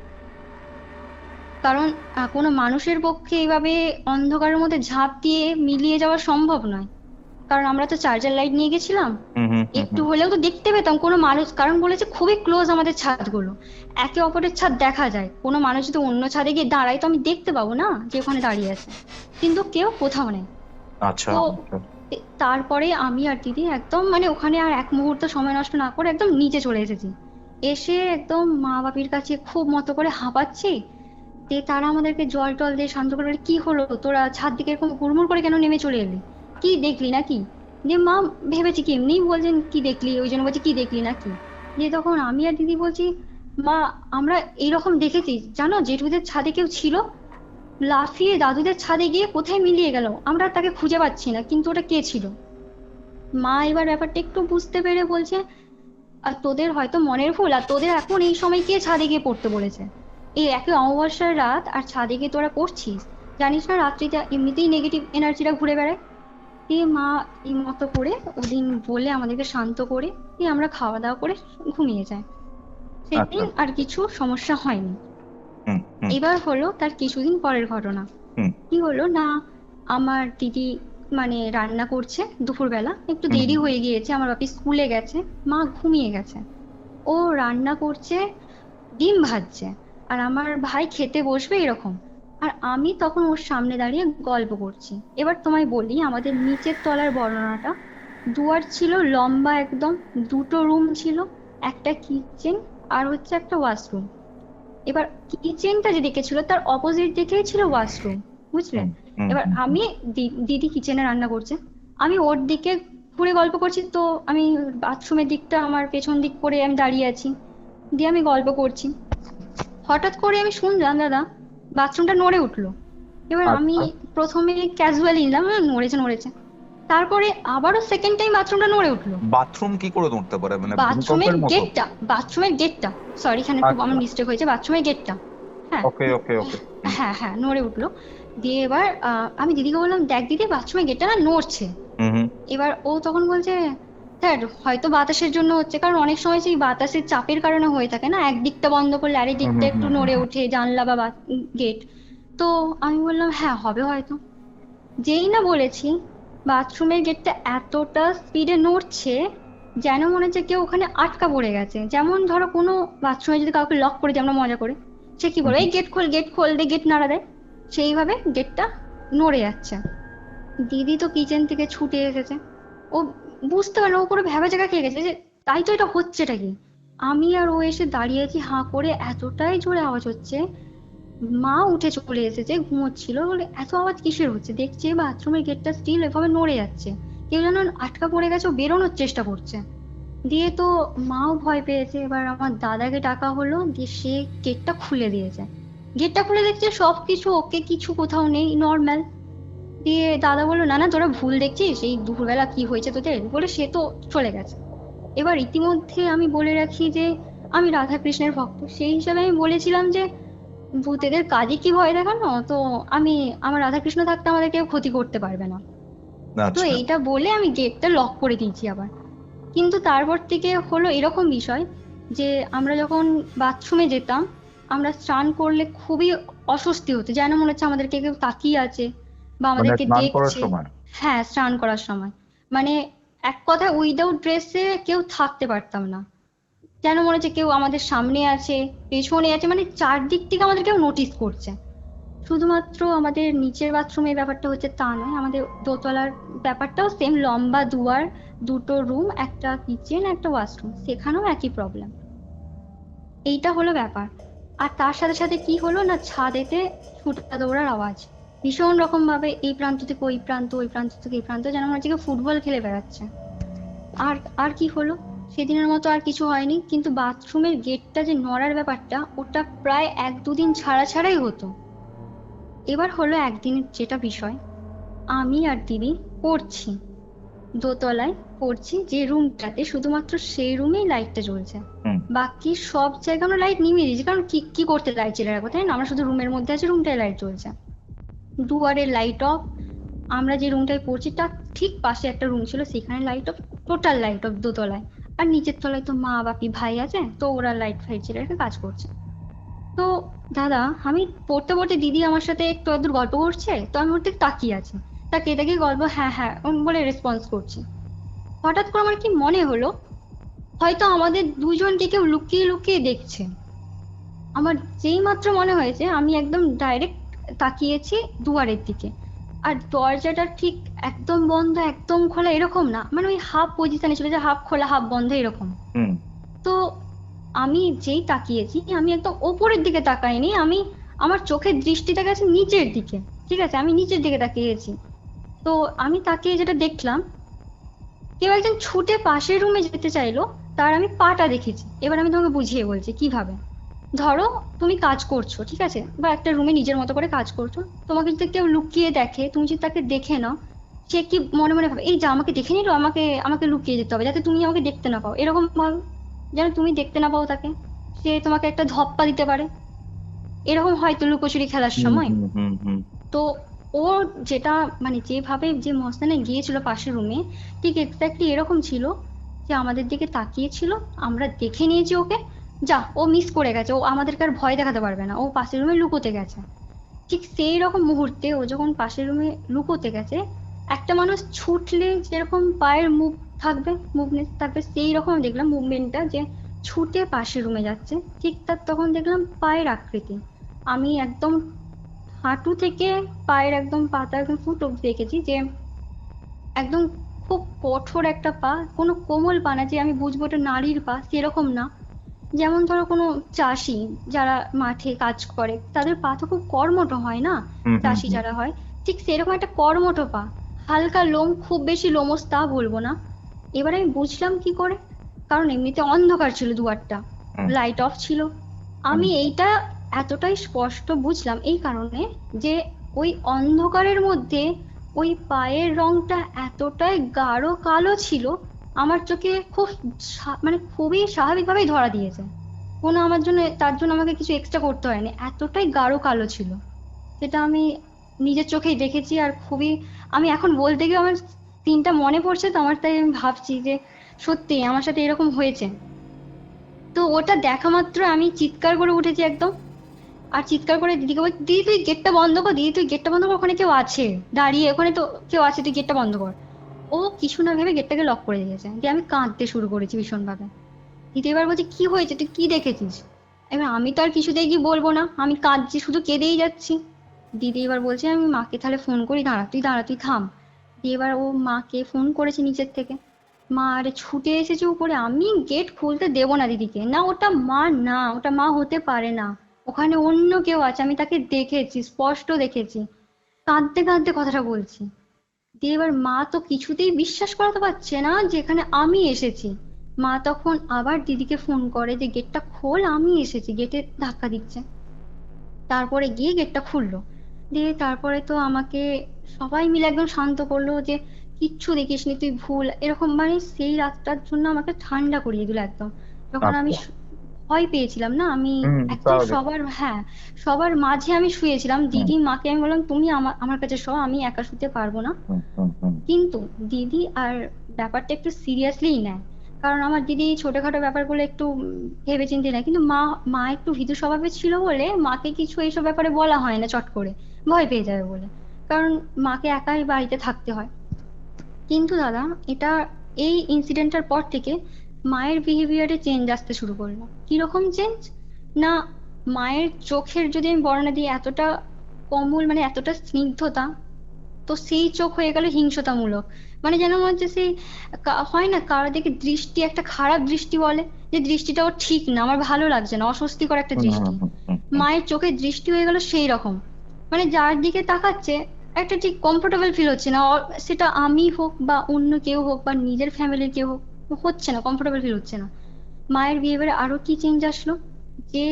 কারণ কোনো মানুষের পক্ষে এইভাবে অন্ধকারের মধ্যে ঝাঁপ দিয়ে মিলিয়ে যাওয়া সম্ভব নয়, কারণ আমরা তো চার্জার লাইট নিয়ে গেছিলাম, হুম হুম হুম একটু হুম। হলেও তো দেখতে পেতাম কোনো মানুষ, কারণ বলেছে খুবই ক্লোজ আমাদের ছাদগুলো, একে অপরের ছাদ দেখা যায়, কোনো মানুষ যদি অন্য ছাদে গিয়ে দাঁড়ায় তো আমি দেখতে পাবো না যে ওখানে দাঁড়িয়ে আছে, কিন্তু কেউ কোথাও নেই। আচ্ছা। তো আচ্ছা। তারপরে আমি আর দিদি একদম মানে ওখানে আর এক মুহূর্ত সময় নষ্ট না করে একদম নিচে চলে এসেছি। এসে একদম মা বাপির কাছে খুব মতো করে হাঁপাচ্ছি। দিয়ে তারা আমাদেরকে জল টল দিয়ে শান্ত করে বলে, কি হলো তোরা ছাদ দিকে এরকম হুড়মুড় করে কেন নেমে চলে এলি, কি দেখলি নাকি। দিয়ে মা ভেবেছি কি এমনিই বলছেন কি দেখলি, ওই জন্য বলছি কি দেখলি নাকি। দিয়ে তখন আমি আর দিদি বলছি, মা আমরা এইরকম দেখেছি জানো, জেঠুদের ছাদে কেউ ছিল, লাফিয়ে দাদুদের ছাদে গিয়ে কোথায় মিলিয়ে গেল, আমরা তাকে খুঁজে পাচ্ছি না, কিন্তু ওটা কে ছিল। মা এবার ব্যাপারটা একটু বুঝতে পেরে বলছে, আর তোদের হয়তো মনের ভুল, আর তোদের এখন এই সময় কে ছাদে গিয়ে পড়তে বলেছে, এই একে অমাবস্যার রাত আর ছাদে গিয়ে তোরা পড়ছিস, জানিস না রাত্রিতে এমনিতেই নেগেটিভ এনার্জিটা ঘুরে বেড়ায়। দিয়ে মা এই মতো করে ওদিন বলে আমাদেরকে শান্ত করে দিয়ে আমরা খাওয়া দাওয়া করে ঘুমিয়ে যাই। সেদিন আচ্ছা। আর কিছু সমস্যা হয়নি। হুম হুম এবার হলো তার কিছুদিন পরের ঘটনা। হুম কি হলো না, আমার দিদি মানে রান্না করছে দুপুরবেলা, একটু হুম দেরি হয়ে গিয়েছে, আমার বাপি স্কুলে গেছে, মা ঘুমিয়ে গেছে। ও রান্না করছে, ডিম ভাজছে, আর আমার ভাই খেতে বসবে এরকম। আর আমি তখন ওর সামনে দাঁড়িয়ে গল্প করছি। এবার তোমায় বলি আমাদের নিচের তলার বর্ণনাটা। দুয়ার ছিল লম্বা একদম, দুটো রুম ছিল, একটা কিচেন আর হচ্ছে একটা ওয়াশরুম। এবার কিচেনটা যেদিকে ছিল তার অপোজিট দিকেই ছিল ওয়াশরুম, বুঝলে? হুম হুম এবার হুম আমি দিদি কিচেনে রান্না করছে, আমি ওর দিকে ঘুরে গল্প করছি, তো আমি বাথরুমের দিকটা আমার পেছন দিক করে আমি দাঁড়িয়ে আছি, দিয়ে আমি গল্প করছি। হঠাৎ করে আমি শুনলাম দাদা বাথরুমটা নড়ে উঠলো। এবার আমি আচ্ছা। প্রথমে ক্যাজুয়ালি নিলাম, নড়েছে নড়েছে। তারপরে আবারও সেকেন্ড টাইম বাথরুমটা নড়ে উঠলো। বাথরুম কি করে নড়তে পারে, মানে বাথরুমের ভূমিকম্পের মতো? গেটটা, বাথরুমের গেটটা, সরি এখানে একটু আচ্ছা। আমার মিস্টেক হয়েছে, বাথরুমের গেটটা। হ্যাঁ, ওকে ওকে ওকে। হ্যাঁ হ্যাঁ নড়ে উঠলো। দিয়ে এবার আমি দিদিকে বললাম দেখ দিদি বাথরুমের গেটটা না নড়ছে। হুম হুম এবার ও তখন বলছে স্যার হয়তো বাতাসের জন্য হচ্ছে, কারণ অনেক সময় সেই বাতাসের চাপের কারণে হয়ে থাকে না, একদিকটা বন্ধ করলে আরেক হুম দিকটা হুম একটু হুম হুম নড়ে হুম। ওঠে জানলা বা গেট। তো আমি বললাম হ্যাঁ হবে হয়তো। যেই না বলেছি বাথরুমের গেটটা এতটা স্পিডে নড়ছে যেন মনে হচ্ছে কেউ ওখানে আটকা পড়ে গেছে। যেমন ধরো কোনো বাথরুমে যদি কাউকে লক করে দিই আমরা মজা করে, সে কি হুম বলে হুম। এই গেট খোল দে, গেট নাড়া দেয়, সেইভাবে গেটটা নড়ে যাচ্ছে। দিদি তো কিচেন থেকে ছুটে এসেছে, ও বুঝতে পারলো, ও পুরো ভ্যাবা জায়গা খেয়ে গেছে যে তাই তো, এটা হচ্ছেটা কি। আমি আর ও এসে দাঁড়িয়েছি হাঁ করে, এতটাই জোরে আওয়াজ হচ্ছে। মা উঠে চলে এসেছে, ঘুমোচ্ছিল, বলে এত আওয়াজ কিসের হচ্ছে, দেখছে বাথরুমের গেটটা স্টিল এভাবে নড়ে যাচ্ছে, কেউ যেন আটকা পড়ে গেছে, ও বেরোনোর চেষ্টা করছে। দিয়ে তো মাও ভয় পেয়েছে, এবার আমার দাদাকে ডাকা হলো, দিয়ে সে গেটটা খুলে দিয়েছে। গেটটা খুলে দেখছে সবকিছু ওকে, কিছু কোথাও নেই, নর্মাল। দিয়ে দাদা বললো না না তোরা ভুল দেখছিস, এই দুপুরবেলা কি হয়েছে তোদের, বলে সে তো চলে গেছে। এবার ইতিমধ্যে আমি বলে রাখি যে আমি রাধা কৃষ্ণের ভক্ত, সেই হিসাবে আমি বলেছিলাম যে ভূতেদের কাজই কি ভয় দেখানো, তো আমি, আমার রাধাকৃষ্ণ থাকতে আমাদের কেউ ক্ষতি করতে পারবে না। তো আচ্ছা। এইটা বলে আমি গেটটা লক করে দিয়েছি আবার। কিন্তু তারপর থেকে হলো এরকম বিষয় যে আমরা যখন বাথরুমে যেতাম, আমরা স্নান করলে খুবই অস্বস্তি হতো, যেন মনে হচ্ছে আমাদেরকে কেউ তাকিয়ে আছে বা মানে আমাদেরকে স্নান করার দেখছে। সময়? হ্যাঁ স্নান করার সময়, মানে এক কথায় উইদাউট ড্রেসে কেউ থাকতে পারতাম না, যেন মনে হচ্ছে কেউ আমাদের সামনে আছে, পেছনে আছে, মানে চারদিক থেকে আমাদের কেউ নোটিস করছে। শুধুমাত্র আমাদের নিচের বাথরুমের ব্যাপারটা হচ্ছে তা নয়, আমাদের দোতলার ব্যাপারটাও সেম, লম্বা দুয়ার, দুটো রুম, একটা কিচেন একটা ওয়াশরুম, সেখানেও একই প্রবলেম। এইটা হলো ব্যাপার। আর তার সাথে সাথে কি হলো না, ছাদেতে ছুটা দৌড়ার আওয়াজ, ভীষণ রকম ভাবে এই প্রান্ত থেকে ওই প্রান্ত, ওই প্রান্ত থেকে এই প্রান্ত, যেন মনে হচ্ছে কেউ ফুটবল খেলে বেড়াচ্ছে। আর আর কি হলো, সেদিনের মতো আর কিছু হয়নি, কিন্তু বাথরুমের গেটটা যে নড়ার ব্যাপারটা, ওটা প্রায় এক দুদিন ছাড়া ছাড়াই হতো। এবার হলো একদিনের যেটা বিষয়, আমি আর দিদি পড়ছি, দোতলায় পড়ছি, যে রুমটাতে শুধুমাত্র সেই রুমেই লাইটটা জ্বলছে, হুম বাকি সব জায়গায় আমরা লাইট নিভিয়ে দিয়েছি, কারণ কি কি করতে লাইট জ্বেলে রাখবো, তাই না? আমরা শুধু রুমের মধ্যে আছি, রুমটায় লাইট জ্বলছে, দুয়ারের লাইট অফ। আমরা যে রুমটায় পড়ছি তার ঠিক পাশে একটা রুম ছিল, সেখানে light off, total light off দোতলায়। আর নিচের তলায় তো মা বাপি ভাই আছে, তো ওরা লাইট ফাইট জ্বেলে রেখে কাজ করছে। তো দাদা আমি পড়তে পড়তে দিদি আমার সাথে একটু আধটু গল্প করছে, তো আমি ওর দিকে তাকিয়ে আছি, তাকিয়ে তাকিয়ে গল্প হ্যাঁ হ্যাঁ বলে রেসপন্স করছি। হঠাৎ করে আমার কি মনে হলো, হয়তো আমাদের দুজনকে কেউ লুকিয়ে লুকিয়ে দেখছে। আমার যেই মাত্র মনে হয়েছে, আমি একদম ডাইরেক্ট তাকিয়েছি দুয়ারের দিকে, আর দরজাটা ঠিক একদম বন্ধ একদম খোলা এরকম না, মানে ওই হাফ পজিশনে ছিল, যে হাফ খোলা হাফ বন্ধ এরকম। হুম তো আমি যেই তাকিয়েছি, আমি একদম ওপরের দিকে তাকাইনি, আমি, আমার চোখের দৃষ্টিটা গেছে নিচের দিকে, ঠিক আছে, আমি নিচের দিকে তাকিয়েছি। তো আমি তাকিয়ে যেটা দেখলাম, কেউ একজন ছুটে পাশের রুমে যেতে চাইলো, তার আমি পাটা দেখেছি। এবার আমি তোমাকে বুঝিয়ে বলছি কিভাবে। ধরো তুমি কাজ করছো, ঠিক আছে, বা একটা রুমে নিজের মতো করে কাজ করছো, তোমাকে যদি কেউ লুকিয়ে দেখে, তুমি যদি তাকে দেখে নাও, সে কি মনে মনে ভাবে এই যা আমাকে দেখে নিল, আমাকে আমাকে লুকিয়ে যেতে হবে যাতে তুমি আমাকে দেখতে না পাও, এরকম ভাবে, যেন তুমি দেখতে না পাও তাকে, সে তোমাকে একটা ধপ্পা দিতে পারে, এরকম হয়তো লুকোচুরি খেলার হুম সময়। হুম হুম হুম। তো ও যেটা মানে যেভাবে যে মস্তানে গিয়েছিল পাশের রুমে, ঠিক এক্স্যাক্টলি এরকম ছিল যে আমাদের দিকে তাকিয়েছিল, আমরা দেখে নিয়েছি ওকে, যা ও মিস করে গেছে, ও আমাদেরকে আর ভয় দেখাতে পারবে না, ও পাশের রুমে লুকোতে গেছে। ঠিক সেই রকম মুহূর্তে ও যখন পাশের রুমে লুকোতে গেছে, একটা মানুষ ছুটলে যেরকম পায়ের মুভ থাকবে, মুভমেন্ট থাকবে, সেই রকম দেখলাম মুভমেন্টটা, যে ছুটে পাশের রুমে যাচ্ছে। ঠিক তার তখন দেখলাম পায়ের আকৃতি, আমি একদম হাঁটু থেকে পায়ের একদম পাতা একদম ফুট অব্দি দেখেছি, যে একদম খুব কঠোর একটা পা, কোনো কোমল পা না যে আমি বুঝবো এটা নারীর পা, সেরকম না। যেমন ধরো কোনো চাষি যারা মাঠে কাজ করে তাদের পা তো খুব কর্মঠ হয় না, হুম হুম চাষি হুম যারা হয়, ঠিক সেরকম একটা কর্মঠ পা, হালকা লোম, খুব বেশি লোমস তা বলবো না। এবার আমি বুঝলাম কি করে, কারণ এমনিতে অন্ধকার ছিল দুয়ারটা, হুম লাইট অফ ছিল। হুম আমি এইটা এতটাই স্পষ্ট বুঝলাম এই কারণে যে ওই অন্ধকারের মধ্যে ওই পায়ের রংটা এতটাই গাঢ় কালো ছিল, আমার চোখে খুব মানে খুবই স্বাভাবিকভাবেই ধরা দিয়েছে, কোনো আমার জন্য তার জন্য আমাকে কিছু এক্সট্রা করতে হয়নি, এতটাই গাঢ় কালো ছিল। সেটা আমি নিজের চোখেই দেখেছি, আর খুবই, আমি এখন বলতে গিয়ে আমার দিনটা মনে পড়ছে তো আমার, তাই আমি ভাবছি যে সত্যি আমার সাথে এরকম হয়েছে। তো ওটা দেখা মাত্র আমি চিৎকার করে উঠেছি একদম, আর চিৎকার করে দিদিকে বলছি, দিদি তুই গেটটা বন্ধ কর, দিদি তুই গেটটা বন্ধ কর, ওখানে কেউ আছে দাঁড়িয়ে, ওখানে তো কেউ আছে, তুই গেটটা বন্ধ কর। ও কিছু না ভেবে গেটটাকে লক করে দিয়েছে, দিয়ে আমি কাঁদতে শুরু করেছি ভীষণ ভাবে। দিদি এবার বলছে কি হয়েছে, তুই কি দেখেছিস? এবার আমি তো আর কিছুতেই কি বলবো না, আমি কাঁদছি, শুধু কেঁদেই যাচ্ছি। দিদি এবার বলছে আমি মাকে তাহলে ফোন করি, দাঁড়া তুই থাম। দিয়ে এবার ও মাকে ফোন করেছে নিচের থেকে, মা আরে ছুটে এসেছে উপরে, আমি গেট খুলতে দেবো না দিদিকে, না ওটা মা না, ওটা মা হতে পারে না, ওখানে অন্য কেউ আছে, আমি তাকে দেখেছি, স্পষ্ট দেখেছি। কাঁদতে কাঁদতে কথাটা বলছি। দিয়ে এবার মা তো কিছুতেই বিশ্বাস করাতে পারছে না যে এখানে আমি এসেছি। মা তখন আবার দিদিকে ফোন করে যে গেটটা খোল, আমি এসেছি, গেটে ধাক্কা দিচ্ছে। তারপরে গিয়ে গেটটা খুললো। দিয়ে তারপরে তো আমাকে সবাই মিলে একদম শান্ত করলো যে কিচ্ছু দেখিসনি তুই, ভুল এরকম, মানে সেই রাতটার জন্য আমাকে ঠান্ডা করিয়ে দিল একদম। যখন আমি আচ্ছা ভয় পেয়েছিলাম না, আমি অ্যাকচুয়ালি স্বাভাবিক সবার, হ্যাঁ, সবার মাঝে আমি শুয়েছিলাম, হুম দিদি মাকে আমি বললাম তুমি আমার আমার কাছে শো, আমি একা শুতে পারবো না। হুম হুম হুম কিন্তু দিদি আর ব্যাপারটা একটু সিরিয়াসলিই নেয়, কারণ আমার দিদি ছোটখাটো ব্যাপারগুলো একটু ভেবেচিন্তে নেয়, কিন্তু মা মা একটু ভীতু স্বভাবের ছিল বলে মাকে কিছু এইসব ব্যাপারে বলা হয় না চট করে, ভয় পেয়ে যাবে বলে, কারণ মাকে একাই বাড়িতে থাকতে হয়। কিন্তু দাদা, এটা এই ইনসিডেন্টটার পর থেকে মায়ের বিহেভিয়ারে চেঞ্জ আসতে শুরু করলো। কিরকম চেঞ্জ? না, মায়ের চোখের যদি আমি বর্ণনা দিই, এতটা কোমল, মানে এতটা স্নিগ্ধতা, তো সেই চোখ হয়ে গেল হিংসতামূলক। মানে যেন মনে হচ্ছে সেই হয় না কারো দিকে দৃষ্টি, একটা খারাপ দৃষ্টি বলে, যে দৃষ্টিটা ওর ঠিক না, আমার ভালো লাগছে না, অস্বস্তিকর একটা হুম হুম দৃষ্টি। হুম হুম হুম মায়ের চোখের দৃষ্টি হয়ে গেল সেই রকম, মানে যার দিকে তাকাচ্ছে একটা ঠিক কমফোর্টেবল ফিল হচ্ছে না, সেটা আমি হোক বা অন্য কেউ হোক বা নিজের ফ্যামিলির কেউ হোক, হচ্ছে না, কমফোর্টেবল ফিল হচ্ছে না। মায়ের বিহেভিয়ারে আরো কি চেঞ্জ আসলো, যে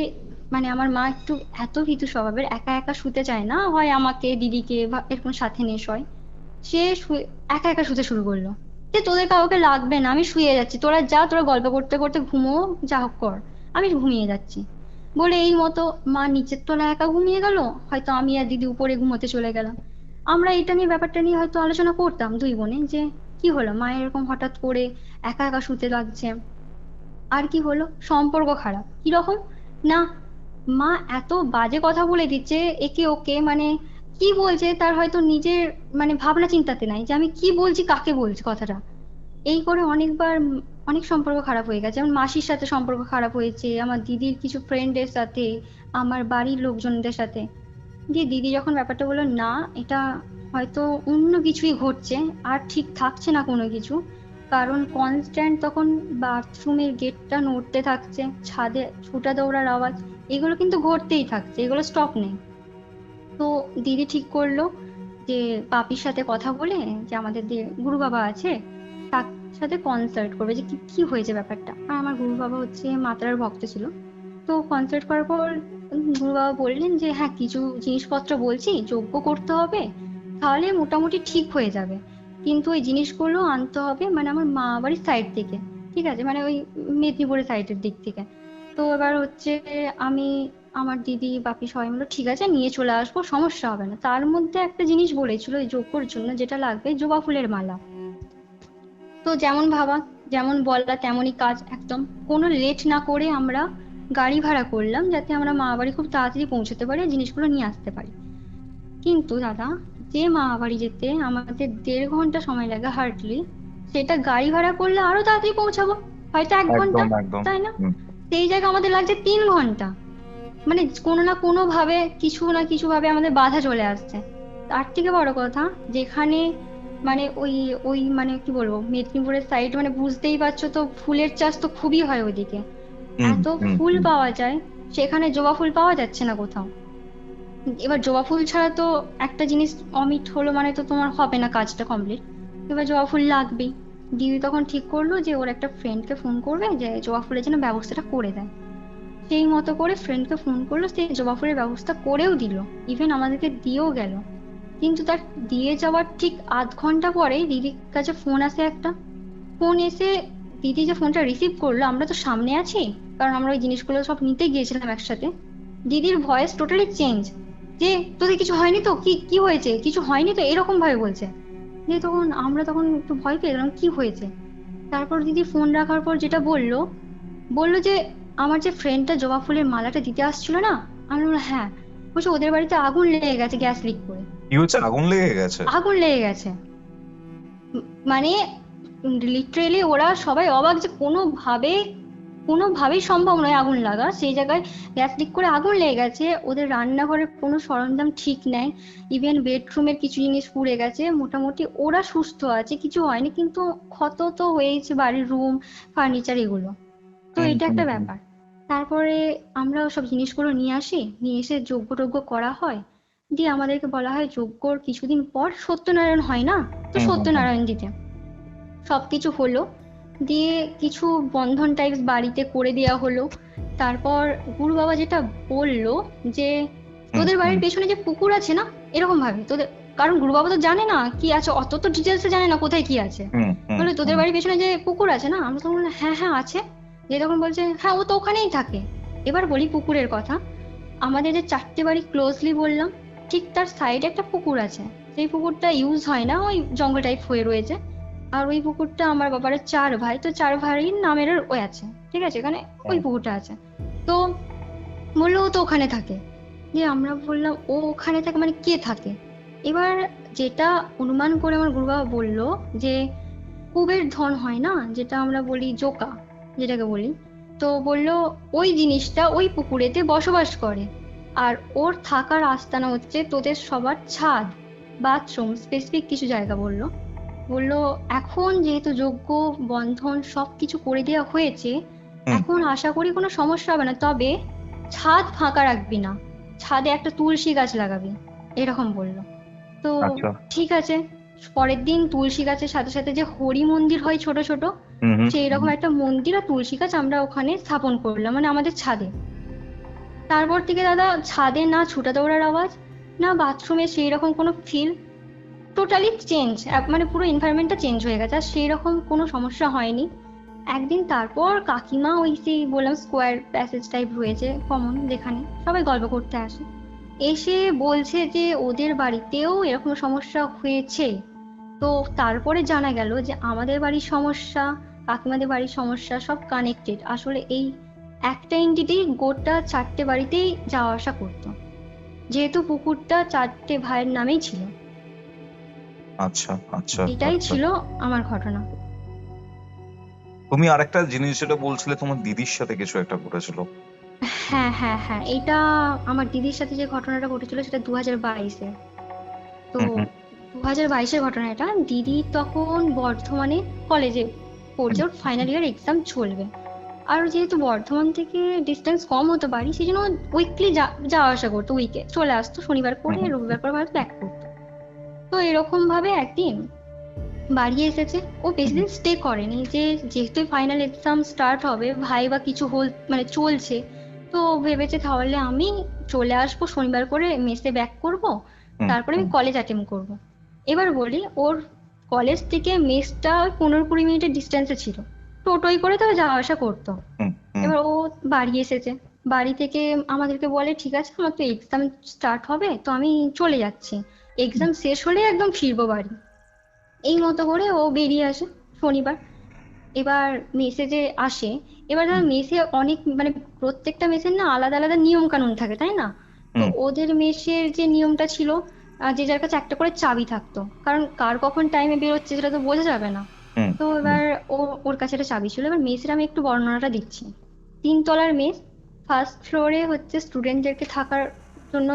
মানে আমার মা একটু এত ভীতু স্বভাবের, একা একা শুতে চায় না, হয় আমাকে দিদিকে বা এরকম সাথে নিয়ে শোয়। সে একা একা শুতে শুরু করলো, যে তোদের কাউকে লাগবে না, আমি শুয়ে যাচ্ছি, তোরা যা, তোরা গল্প করতে করতে ঘুমো, যা হোক কর, আমি ঘুমিয়ে যাচ্ছি বলে এই মতো মা নিচের তলায় একা ঘুমিয়ে গেল, হয়তো আমি আর দিদি উপরে ঘুমোতে চলে গেলাম। আমরা এটা নিয়ে, ব্যাপারটা নিয়ে হয়তো আলোচনা করতাম দুই বোনে, যে কি হলো মায়ের এরকম হঠাৎ করে একা একা শুতে লাগছে, আর কি হলো, সম্পর্ক খারাপ কিরকম, না, মা এত বাজে কথা বলে দিচ্ছে একে ওকে, মানে কি বলছে তার হয়তো নিজের মানে ভাবনা চিন্তাতে নাই, যে আমি কি বলছি, কাকে বলছি কথাটা। এই করে অনেকবার অনেক সম্পর্ক খারাপ হয়ে গেছে, যেমন মাসির সাথে সম্পর্ক খারাপ হয়েছে, আমার দিদির কিছু ফ্রেন্ডের সাথে, আমার বাড়ির লোকজনদের সাথে। দিয়ে দিদি যখন ব্যাপারটা বললো না, এটা হয়তো অন্য কিছুই ঘটছে, আর ঠিক থাকছে না কোনো কিছু, কারণ কনস্ট্যান্ট তখন বাথরুমের গেটটা নড়তে থাকছে, ছাদে ছোটা দৌড়ার আওয়াজ, এগুলো কিন্তু ঘটতেই থাকছে, এগুলো স্টপ নেই। তো দিদি ঠিক করলো যে বাপির সাথে কথা বলে, যে আমাদের যে গুরু বাবা আছে তার সাথে কনসাল্ট করবে, যে কি কি হয়েছে ব্যাপারটা। আর আমার গুরু বাবা হচ্ছে মাতার ভক্ত ছিল। তো কনসাল্ট করার পর গুরু বাবা বললেন যে হ্যাঁ, কিছু জিনিসপত্র বলছি, যজ্ঞ করতে হবে, তাহলে মোটামুটি ঠিক হয়ে যাবে, কিন্তু ওই জিনিসগুলো আনতে হবে মানে আমার মা বাড়ির সাইড থেকে, ঠিক আছে, মানে ওই মেদিনীপুরের সাইডের দিক থেকে। তো এবার হচ্ছে আমি আমার দিদি বাপি সবাই মিলে ঠিক আছে নিয়ে চলে আসবো, সমস্যা হবে না। তার মধ্যে একটা জিনিস বলেছিল ওই যজ্ঞর জন্য যেটা লাগবে, জবা ফুলের মালা। তো যেমন ভাবা যেমন বললা তেমনই কাজ একদম। কোনো লেট না করে আমরা গাড়ি ভাড়া করলাম যাতে আমরা মামা বাড়ি খুব তাড়াতাড়ি পৌঁছতে পারি, জিনিসগুলো নিয়ে আসতে পারি। কিন্তু দাদা, যে মামা বাড়ি যেতে আমাদের 1.5 ঘন্টা সময় লাগে হার্ডলি, সেটা গাড়ি ভাড়া করলে আরো তাড়াতাড়ি পৌঁছাবো, হয়তো 1 ঘন্টা, একদম একদম। তাই না? হুম। সেই জায়গায় আমাদের লাগছে 3 ঘন্টা। মানে কোনো না কোনো ভাবে কিছু না কিছু ভাবে আমাদের বাধা চলে আসছে। তার থেকে বড় কথা, যেখানে মানে ওই ওই মানে কি বলবো, মেদিনীপুরের সাইড মানে বুঝতেই পারছো তো, ফুলের চাষ তো খুবই হয় ওইদিকে। হুম এত হুম ফুল হুম। পাওয়া যায়, সেখানে জবা ফুল পাওয়া যাচ্ছে না কোথাও। এবার জবা ফুল ছাড়া তো একটা জিনিস অমিট হলো মানে তো তোমার হবে না কাজটা কমপ্লিট। এবার জবা ফুল লাগবেই। দিদি তখন ঠিক করলো যে ওর একটা ফ্রেন্ডকে ফোন করবে যে জবা ফুলের জন্য ব্যবস্থাটা করে দেয়। সেই মতো করে ফ্রেন্ডকে ফোন করলো, সে জবা ফুলের ব্যবস্থা করেও দিল, ইভেন আমাদেরকে দিয়েও গেল। কিন্তু তার দিয়ে যাওয়ার ঠিক 1/2 ঘন্টা পরেই দিদির কাছে ফোন আসে একটা। ফোন এসে দিদি যে ফোনটা রিসিভ করলো, আমরা তো সামনে আছি, কারণ আমরা ওই জিনিসগুলো সব নিতে গিয়েছিলাম একসাথে। দিদির ভয়েস টোটালি চেঞ্জ, যে তোদের কিছু হয়নি তো, কি কি হয়েছে, কিছু হয়নি তো, এরকম ভাবে বলছে। দিয়ে তখন আমরা তখন একটু ভয় পেয়ে গেলাম, কি হয়েছে। তারপর দিদি ফোন রাখার পর যেটা বললো, বললো যে আমার যে ফ্রেন্ডটা জবা ফুলের মালাটা দিতে আসছিল না, আমি বললাম হ্যাঁ। বলছে ওদের বাড়িতে আগুন লেগে গেছে, গ্যাস লিক করে কি হচ্ছে, আগুন লেগে গেছে? আগুন লেগে গেছে। মানে লিটারেলি ওরা সবাই অবাক যে কোনোভাবেই সম্ভব নয় আগুন লাগা, সেই জায়গায় গ্যাস লিক করে আগুন লেগে গেছে। ওদের রান্নাঘরের কোনো সরঞ্জাম ঠিক নেই, ইভেন বেডরুমের কিছু জিনিস পুড়ে গেছে। মোটামুটি ওরা সুস্থ আছে, কিছু হয়নি, কিন্তু ক্ষত তো হয়েছে বাড়ির রুম, ফার্নিচার এগুলো। তো হুম এটা হুম একটা হুম। ব্যাপার। তারপরে আমরা সব জিনিসগুলো নিয়ে আসি, নিয়ে এসে যজ্ঞ টজ্ঞ করা হয়। দিয়ে আমাদেরকে বলা হয় যজ্ঞর কিছুদিন পর সত্যনারায়ণ হয় না, তো হুম হুম হুম। সত্যনারায়ণ দিতে সবকিছু হলো। দিয়ে কিছু বন্ধন টাইপস বাড়িতে করে দেওয়া হলো। তারপর গুরু বাবা যেটা বললো যে হুম তোদের হুম বাড়ির পেছনে যে পুকুর আছে না, এরকম ভাবে তোদের, কারণ গুরু বাবা তো জানে না কি আছে, অত তো ডিটেলসে জানে না কোথায় কি আছে। হুম হুম বলে তোদের হুম। বাড়ির পেছনে যে পুকুর আছে না, আমরা তখন বললাম হ্যাঁ হ্যাঁ আছে। যে তখন বলছে হ্যাঁ ও তো ওখানেই থাকে। এবার বলি পুকুরের কথা, আমাদের যে 4টে বাড়ি ক্লোজলি বললাম, ঠিক তার সাইডে একটা পুকুর আছে। সেই পুকুরটা ইউজ হয় না, ওই জঙ্গল টাইপ হয়ে রয়েছে। আর ওই পুকুরটা আমার বাবার 4 ভাই, তো 4 ভাইয়ের নামের ওই আছে, ঠিক আছে, এখানে ওই হুম। পুকুরটা আছে। তো বললো ও তো ওখানে থাকে। দিয়ে আমরা বললাম ও ওখানে থাকে মানে কে থাকে। এবার যেটা অনুমান করে আমার গুরু বাবা বললো যে কুবের ধন হয় না, যেটা আমরা বলি জোকা, যেটাকে বলি। তো বললো ওই জিনিসটা ওই পুকুরেতে বসবাস করে। আর ওর থাকার আস্তানা হচ্ছে তোদের সবার ছাদ, বাথরুম, স্পেসিফিক কিছু জায়গা বললো। বললো এখন যেহেতু যজ্ঞ বন্ধন সবকিছু করে দেওয়া হয়েছে, হুম। এখন আশা করি কোনো সমস্যা হবে না, তবে ছাদ ফাঁকা রাখবি না, ছাদে একটা তুলসী গাছ লাগাবি, এরকম বললো। তো আচ্ছা। ঠিক আছে। পরের দিন তুলসী গাছের সাথে সাথে যে হরি মন্দির হয় ছোট ছোট, হুম হুম সেই রকম হুম। একটা মন্দির আর তুলসী গাছ আমরা ওখানে স্থাপন করলাম, মানে আমাদের ছাদে। তারপর থেকে দাদা ছাদে না ছুটা দৌড়ার আওয়াজ, না বাথরুমে সেই রকম কোনো ফিল, টোটালি চেঞ্জ, মানে পুরো এনভায়রনমেন্টটা চেঞ্জ হয়ে গেছে, আর সেই রকম কোনো সমস্যা হয়নি। একদিন তারপর কাকিমা ওই সেই বললাম স্কোয়ার প্যাসেজ টাইপ হয়েছে কমন, যেখানে সবাই গল্প করতে আসে, এসে বলছে যে ওদের বাড়িতেও এরকম সমস্যা হয়েছে। তো তারপরে জানা গেল যে আমাদের বাড়ির সমস্যা, কাকিমাদের বাড়ির সমস্যা সব কানেক্টেড। আসলে এই একটা এন্টিটি গোটা 4টে বাড়িতেই যাওয়া আসা করতো, যেহেতু পুকুরটা 4টে ভাইয়ের নামেই ছিল। আচ্ছা আচ্ছা এটাই আচ্ছা। ছিল আমার ঘটনা। তুমি আরেকটা জিনিস যেটা বলছিলে, তোমার দিদির সাথে কিছু একটা ঘটেছিল। হ্যাঁ হ্যাঁ হ্যাঁ, এটা আমার দিদির সাথে যে ঘটনাটা ঘটেছিল সেটা 2022-এ। তো হুম হুম 2022-এর ঘটনা এটা। দিদি তখন বর্ধমানে কলেজে পড়ছে, ওর ফাইনাল ইয়ার এক্সাম চলবে। আর যেহেতু বর্ধমান থেকে ডিস্টেন্স কম হতে পারি, সেই জন্য উইকলি যাওয়া আসা করতো, উইকে চলে আসতো, শনিবার করে হুম রবিবার করে হয়তো ব্যাক করতো। তো এরকম ভাবে একদিন বাড়ি এসেছে। ও বেশি হুম দিন স্টে করেনি, যে যেহেতু ফাইনাল এক্সাম স্টার্ট হবে, ভাই বা কিছু মানে চলছে, তো ও ভেবেছে তাহলে আমি চলে আসবো শনিবার করে, মেসে ব্যাক করব, হুম তারপরে আমি হুম কলেজ অ্যাটেম্প করব। এবার বলি ওর কলেজ থেকে মেসটা 15-20 মিনিটের ডিস্টেন্সে ছিল, টোটোই করে তো যাওয়া আসা করতো। হুম হুম এবার ও বাড়ি এসেছে, বাড়ি থেকে আমাদেরকে বলে ঠিক আছে আমার তো এক্সাম স্টার্ট হবে, তো আমি চলে যাচ্ছি, এক্সাম শেষ হলে একদম ফিরবো বাড়ি। এই মতো করে ও বেরিয়ে আসে শনিবার। এবার মেসে যে আসে, এবার ধর মেসে অনেক মানে প্রত্যেকটা মেসের না আলাদা আলাদা নিয়ম কানুন থাকে, তাই না? তো হুম ওদের মেসের যে নিয়মটা ছিল, যে যার কাছে একটা করে চাবি থাকতো, কারণ কার কখন টাইমে বেরোচ্ছে সেটা তো বোঝা যাবে না। হুম তো এবার ওর কাছে একটা চাবি ছিল। এবার মেসের আমি একটু বর্ণনাটা দিচ্ছি। 3 তলার মেস। ফার্স্ট ফ্লোরে হচ্ছে স্টুডেন্টদেরকে থাকার জন্য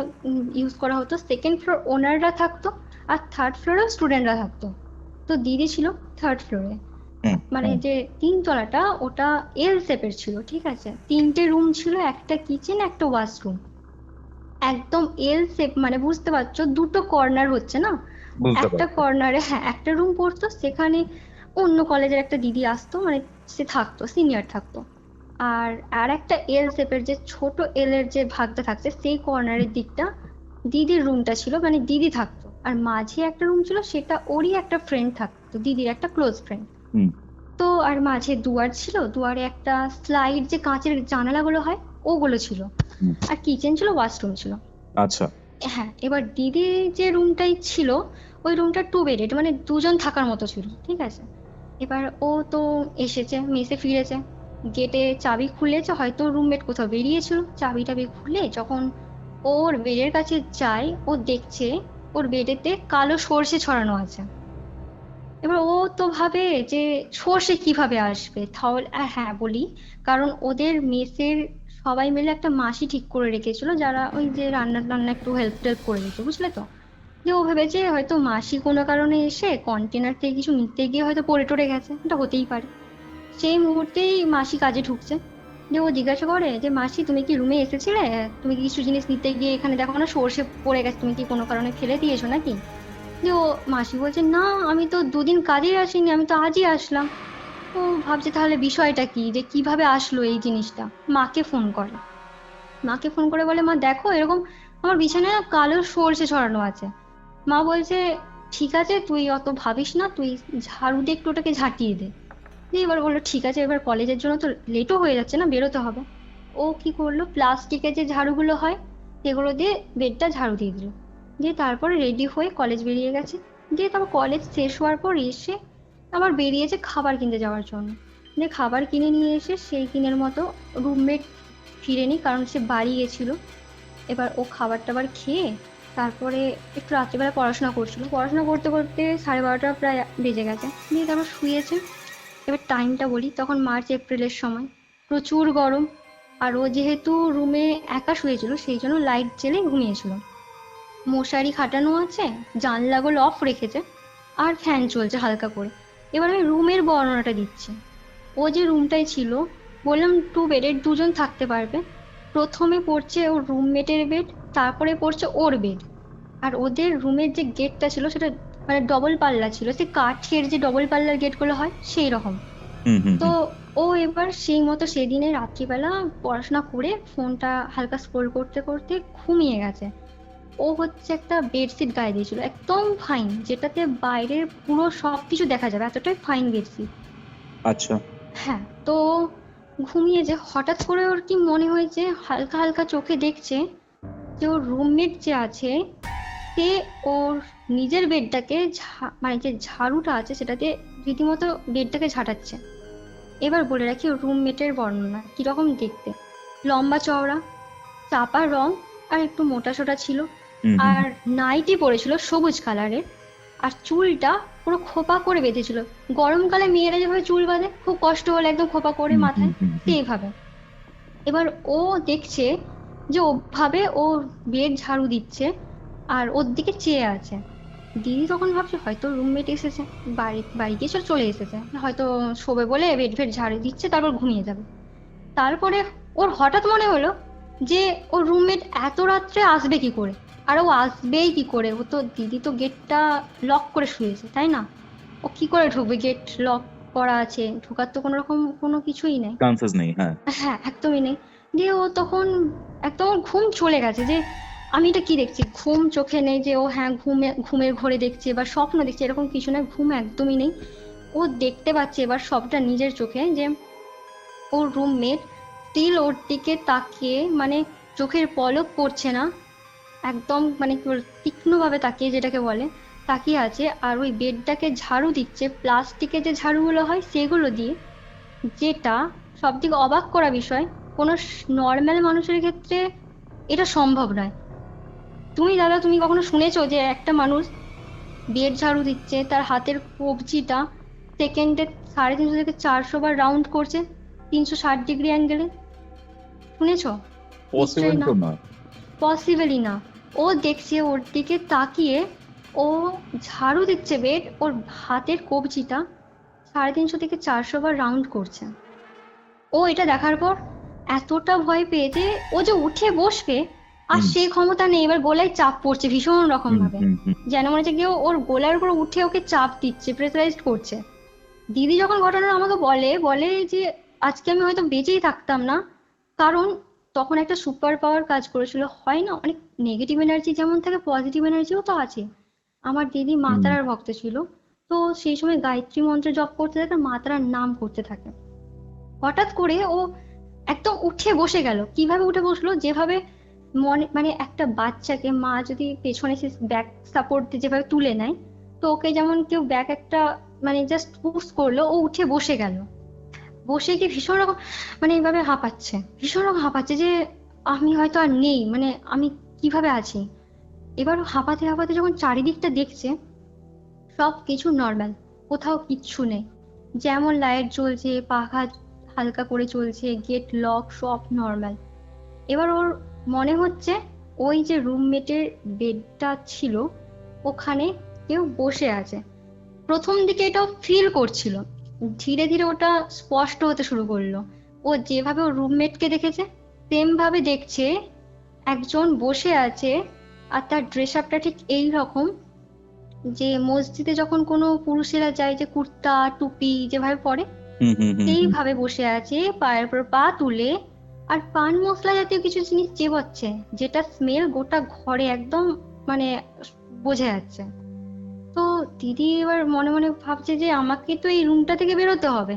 ইউজ করা হতো, সেকেন্ড ফ্লোর ওনাররা থাকতো, আর থার্ড ফ্লোরেও স্টুডেন্টরা থাকতো। তো দিদি ছিল থার্ড ফ্লোরে। হুম মানে হুম যে 3 তলাটা ওটা এল শেপের ছিল, ঠিক আছে? 3টে রুম ছিল, একটা কিচেন একটা ওয়াশরুম। একদম এল শেপ, মানে বুঝতে পারছো, দুটো কর্নার হচ্ছে না। বুঝতে একটা পারছি। কর্নারে হ্যাঁ একটা রুম পড়তো, সেখানে অন্য কলেজের একটা দিদি আসতো, মানে সে থাকতো, সিনিয়র থাকতো। আর আর একটা এল শেপের যে ছোট এল এর যে ভাগটা থাকছে সেই কর্নারের দিকটা দিদির রুমটা ছিল, মানে দিদি থাকতো। আর মাঝে একটা রুম ছিল, সেটা ওরই একটা ফ্রেন্ড থাকতো, দিদির একটা ক্লোজ ফ্রেন্ড। হুম তো আর মাঝে দুয়ার ছিল, দুয়ারে একটা স্লাইড যে কাঁচের জানালাগুলো হয় ওগুলো ছিল। হুম। আর কিচেন ছিল, ওয়াশরুম ছিল। আচ্ছা। হ্যাঁ, এবার দিদির যে রুমটাই ছিল, ওই রুমটা 2 বেডেড, মানে দুজন থাকার মতো ছিল, ঠিক আছে? এবার ও তো এসেছে, মেসে ফিরেছে, গেটে চাবি খুলেছে, হয়তো রুমমেট কোথাও বেরিয়েছিল, চাবি টাবি খুলে যখন ওর বেডের কাছে যায়, ও দেখছে ওর বেডেতে কালো সর্ষে ছড়ানো আছে। এবার ও তো ভাবে যে সর্ষে কিভাবে আসবে তাহলে। হ্যাঁ বলি, কারণ ওদের মেসের সবাই মিলে একটা মাসি ঠিক করে রেখেছিল, যারা ওই যে রান্না টান্না একটু হেল্প টেল্প করে দিত, বুঝলে তো? যে ও ভেবেছে হয়তো মাসি কোনো কারণে এসে কন্টেনার থেকে কিছু নিতে গিয়ে হয়তো পড়ে টরে গেছে, এটা হতেই পারে। সেই মুহূর্তেই মাসি কাজে ঢুকছে। যে ও জিজ্ঞাসা করে যে মাসি তুমি কি রুমে এসেছিলে, তুমি কি কিছু জিনিস নিতে গিয়ে এখানে দেখো না সর্ষে পড়ে গেছে, তুমি কি কোনো কারণে ফেলে দিয়েছো নাকি? যে ও মাসি বলছে না, আমি তো দুদিন কাজেই আসিনি, আমি তো আজই আসলাম। ও ভাবছে তাহলে বিষয়টা কি, যে কিভাবে আসলো এই জিনিসটা। মাকে ফোন করে। মাকে ফোন করে বলে মা দেখো এরকম আমার বিছানায় না কালো সর্ষে ছড়ানো আছে। মা বলছে ঠিক আছে তুই অত ভাবিস না, তুই ঝাড়ু দিয়ে একটু ওটাকে ঝাঁটিয়ে দে। দিয়ে এবার বললো ঠিক আছে, এবার কলেজের জন্য তো লেটও হয়ে যাচ্ছে না, বেরোতে হবে। ও কি করলো, প্লাস্টিকের যে ঝাড়ুগুলো হয় সেগুলো দিয়ে বেডটা ঝাড়ু দিয়ে দিল। দিয়ে তারপরে রেডি হয়ে কলেজ বেরিয়ে গেছে। দিয়ে তারপর কলেজ শেষ হওয়ার পর এসে আবার বেরিয়েছে খাবার কিনতে যাওয়ার জন্য। দিয়ে খাবার কিনে নিয়ে এসে সেই দিনের মতো রুমমেট ফিরেনি, কারণ সে বাড়ি গেছিল। এবার ও খাবার টাবার খেয়ে তারপরে একটু রাত্রিবেলা পড়াশোনা করছিল, পড়াশোনা করতে করতে 12:30 প্রায় বেজে গেছে। দিয়ে তারপর শুয়েছে। এবার টাইমটা বলি, তখন মার্চ এপ্রিলের সময়, প্রচুর গরম। আর ও যেহেতু রুমে একা শুয়েছিল সেই জন্য লাইট জ্বেলে ঘুমিয়েছিল। মশারি খাটানো আছে, জানলাগুলো অফ রেখেছে, আর ফ্যান চলছে হালকা করে। এবার আমি রুমের বর্ণনাটা দিচ্ছি। ও যে রুমটাই ছিল, বললাম 2 বেডের, দুজন থাকতে পারবে। প্রথমে পড়ছে ওর রুমমেটের বেড, তারপরে পড়ছে ওর বেড। আর ওদের রুমের যে গেটটা ছিল সেটা মানে ডবল পাল্লা ছিল, সে কাঠের যে ডবল পাল্লার গেটগুলো হয় সেই রকম। হুম হুম তো হুম ও এবার সেই মতো সেদিনে রাত্রিবেলা পড়াশোনা করে ফোনটা হালকা স্ক্রোল করতে করতে ঘুমিয়ে গেছে। ও হচ্ছে একটা বেডশিট গায়ে দিয়েছিল, একদম ফাইন, যেটাতে বাইরের পুরো সবকিছু দেখা যাবে, এতটাই ফাইন বেডশিট। আচ্ছা। হ্যাঁ, তো ঘুমিয়ে যে হঠাৎ করে ওর কি মনে হয়েছে, হালকা হালকা চোখে দেখছে যে ওর রুমমেট যে আছে সে ওর নিজের বেডটাকে মানে যে ঝাড়ুটা আছে সেটাতে রীতিমতো বেডটাকে ঝাঁটাচ্ছে। এবার বলে রাখি ওর রুমমেটের বর্ণনা কিরকম দেখতে। লম্বা চওড়া, চাপা রং, আর একটু মোটা সোটা ছিল। হুম হুম আর নাইটি পরেছিল সবুজ কালারের। আর চুলটা পুরো খোপা করে বেঁধেছিল, গরমকালে মেয়েরা যেভাবে চুল বাঁধে খুব কষ্ট হলে একদম খোপা করে হুম হুম মাথায়, হুম হুম। সেইভাবে। এবার ও দেখছে যে ওভাবে ও বেড ঝাড়ু দিচ্ছে আর ওর দিকে চেয়ে আছে। দিদি তখন ভাবছে হয়তো রুমমেট এসেছে, বাড়ি বাড়ি গিয়ে চলে এসেছে, হয়তো শোবে বলে বেড ফেড ঝাড়ু দিচ্ছে তারপর ঘুমিয়ে যাবে। তারপরে ওর হঠাৎ মনে হলো যে ওর রুমমেট এত রাত্রে আসবে কি করে, আর ও আসবেই কি করে, ও তো দিদি তো গেটটা লক করে শুয়েছে, তাই না? ও কি করে ঢুকবে, গেট লক করা আছে, ঢোকার তো কোনো রকম কোনো কিছুই নেই। চান্সেস নেই, হ্যাঁ। হ্যাঁ, একদমই নেই। দিয়ে ও তখন একদম ওর ঘুম চলে গেছে, যে আমি এটা কি দেখছি, ঘুম চোখে নেই যে ও হ্যাঁ ঘুমের ঘোরে দেখছে বা স্বপ্ন দেখছে, এরকম কিছু নয়, ঘুম একদমই নেই। ও দেখতে পাচ্ছে এবার সবটা নিজের চোখে যে ওর রুমমেট স্টিল ওর দিকে তাকিয়ে, মানে চোখের পলক পড়ছে না, একদম মানে কি বল, তীক্ষ্ণভাবে তাকিয়ে, যেটাকে বলে, তাকিয়ে আছে। আর ওই বেডটাকে ঝাড়ু দিচ্ছে, প্লাস্টিকের যে ঝাড়ুগুলো হয় সেগুলো দিয়ে। যেটা সব থেকে অবাক করা বিষয়, কোনো নর্মাল মানুষের ক্ষেত্রে এটা সম্ভব নয়। তুমি দাদা, তুমি কখনো শুনেছো যে একটা মানুষ বেড ঝাড়ু দিচ্ছে, তার হাতের কবজিটা সেকেন্ডে 350 থেকে 400 বার রাউন্ড করছে 360 ডিগ্রি অ্যাঙ্গেলে? শুনেছো? পসিবল নিশ্চয়ই না। তো না। পসিবলই না। ও দেখছে, ওর দিকে তাকিয়ে ও ঝাড়ু দিচ্ছে বেড, ওর হাতের কবজিটা 350 থেকে 400 বার রাউন্ড করছে। ও এটা দেখার পর এতটা ভয় পেয়েছে, ও যে উঠে বসবে আর হুম, সেই ক্ষমতা নেই। এবার গলায় চাপ পড়ছে ভীষণ রকম হুম, ভাবে, হুম, হুম। যেন মনে হচ্ছে কেউ ওর গলার উপর উঠে ওকে চাপ দিচ্ছে, প্রেসারাইজড করছে। দিদি যখন ঘটনাটা আমাকে বলে, বলে যে আজকে আমি হয়তো বেঁচেই থাকতাম না, কারণ তখন একটা সুপার পাওয়ার কাজ করেছিল। হয় না, অনেক নেগেটিভ এনার্জি যেমন থাকে, পজিটিভ এনার্জিও তো আছে। আমার দিদি মা হুম, তারার ভক্ত ছিল। তো সেই সময় গায়ত্রী মন্ত্র জপ করতে থাকে, মা তারার নাম করতে থাকে। হঠাৎ করে ও একদম উঠে বসে গেল। কিভাবে উঠে বসলো, যেভাবে মনে মানে একটা বাচ্চাকে মা যদি পেছনে সে ব্যাক সাপোর্ট দিয়ে যেভাবে তুলে নেয়, তো ওকে যেমন কেউ ব্যাক একটা মানে জাস্ট পুশ করলো, ও উঠে বসে গেল। বসে গিয়ে ভীষণ রকম মানে এইভাবে হাঁপাচ্ছে, ভীষণ রকম হাঁপাচ্ছে যে আমি হয়তো আর নেই, মানে আমি কিভাবে আছি। এবার ও হাঁপাতে হাঁপাতে যখন চারিদিকটা দেখছে, সব কিছু নর্মাল, কোথাও কিচ্ছু নেই। যেমন লাইট জ্বলছে, পাখা হালকা করে চলছে, গেট লক, সব নর্মাল। এবার ওর মনে হচ্ছে ওই যে রুমমেটের বেডটা ছিল, ওখানে কেউ বসে আছে। প্রথম দিকে এটাও ফিল করছিল, ধীরে ধীরে ওটা স্পষ্ট হতে শুরু করলো। ও যেভাবে ওর রুমমেটকে দেখেছে সেম ভাবে দেখছে, একজন বসে আছে। আর তার ড্রেস আপটা ঠিক এই রকম, যে মসজিদে যখন কোনো পুরুষেরা যায় যে কুর্তা টুপি যেভাবে পরে, হুম হুম হুম হুম। সেইভাবে বসে আছে, পায়ের উপর পা তুলে। আর পান মশলা জাতীয় কিছু জিনিস চেবাচ্ছে, যেটা স্মেল গোটা ঘরে একদম মানে বোঝা যাচ্ছে। তো দিদি এবার মনে মনে ভাবছে যে আমাকে তো এই রুমটা থেকে বেরোতে হবে।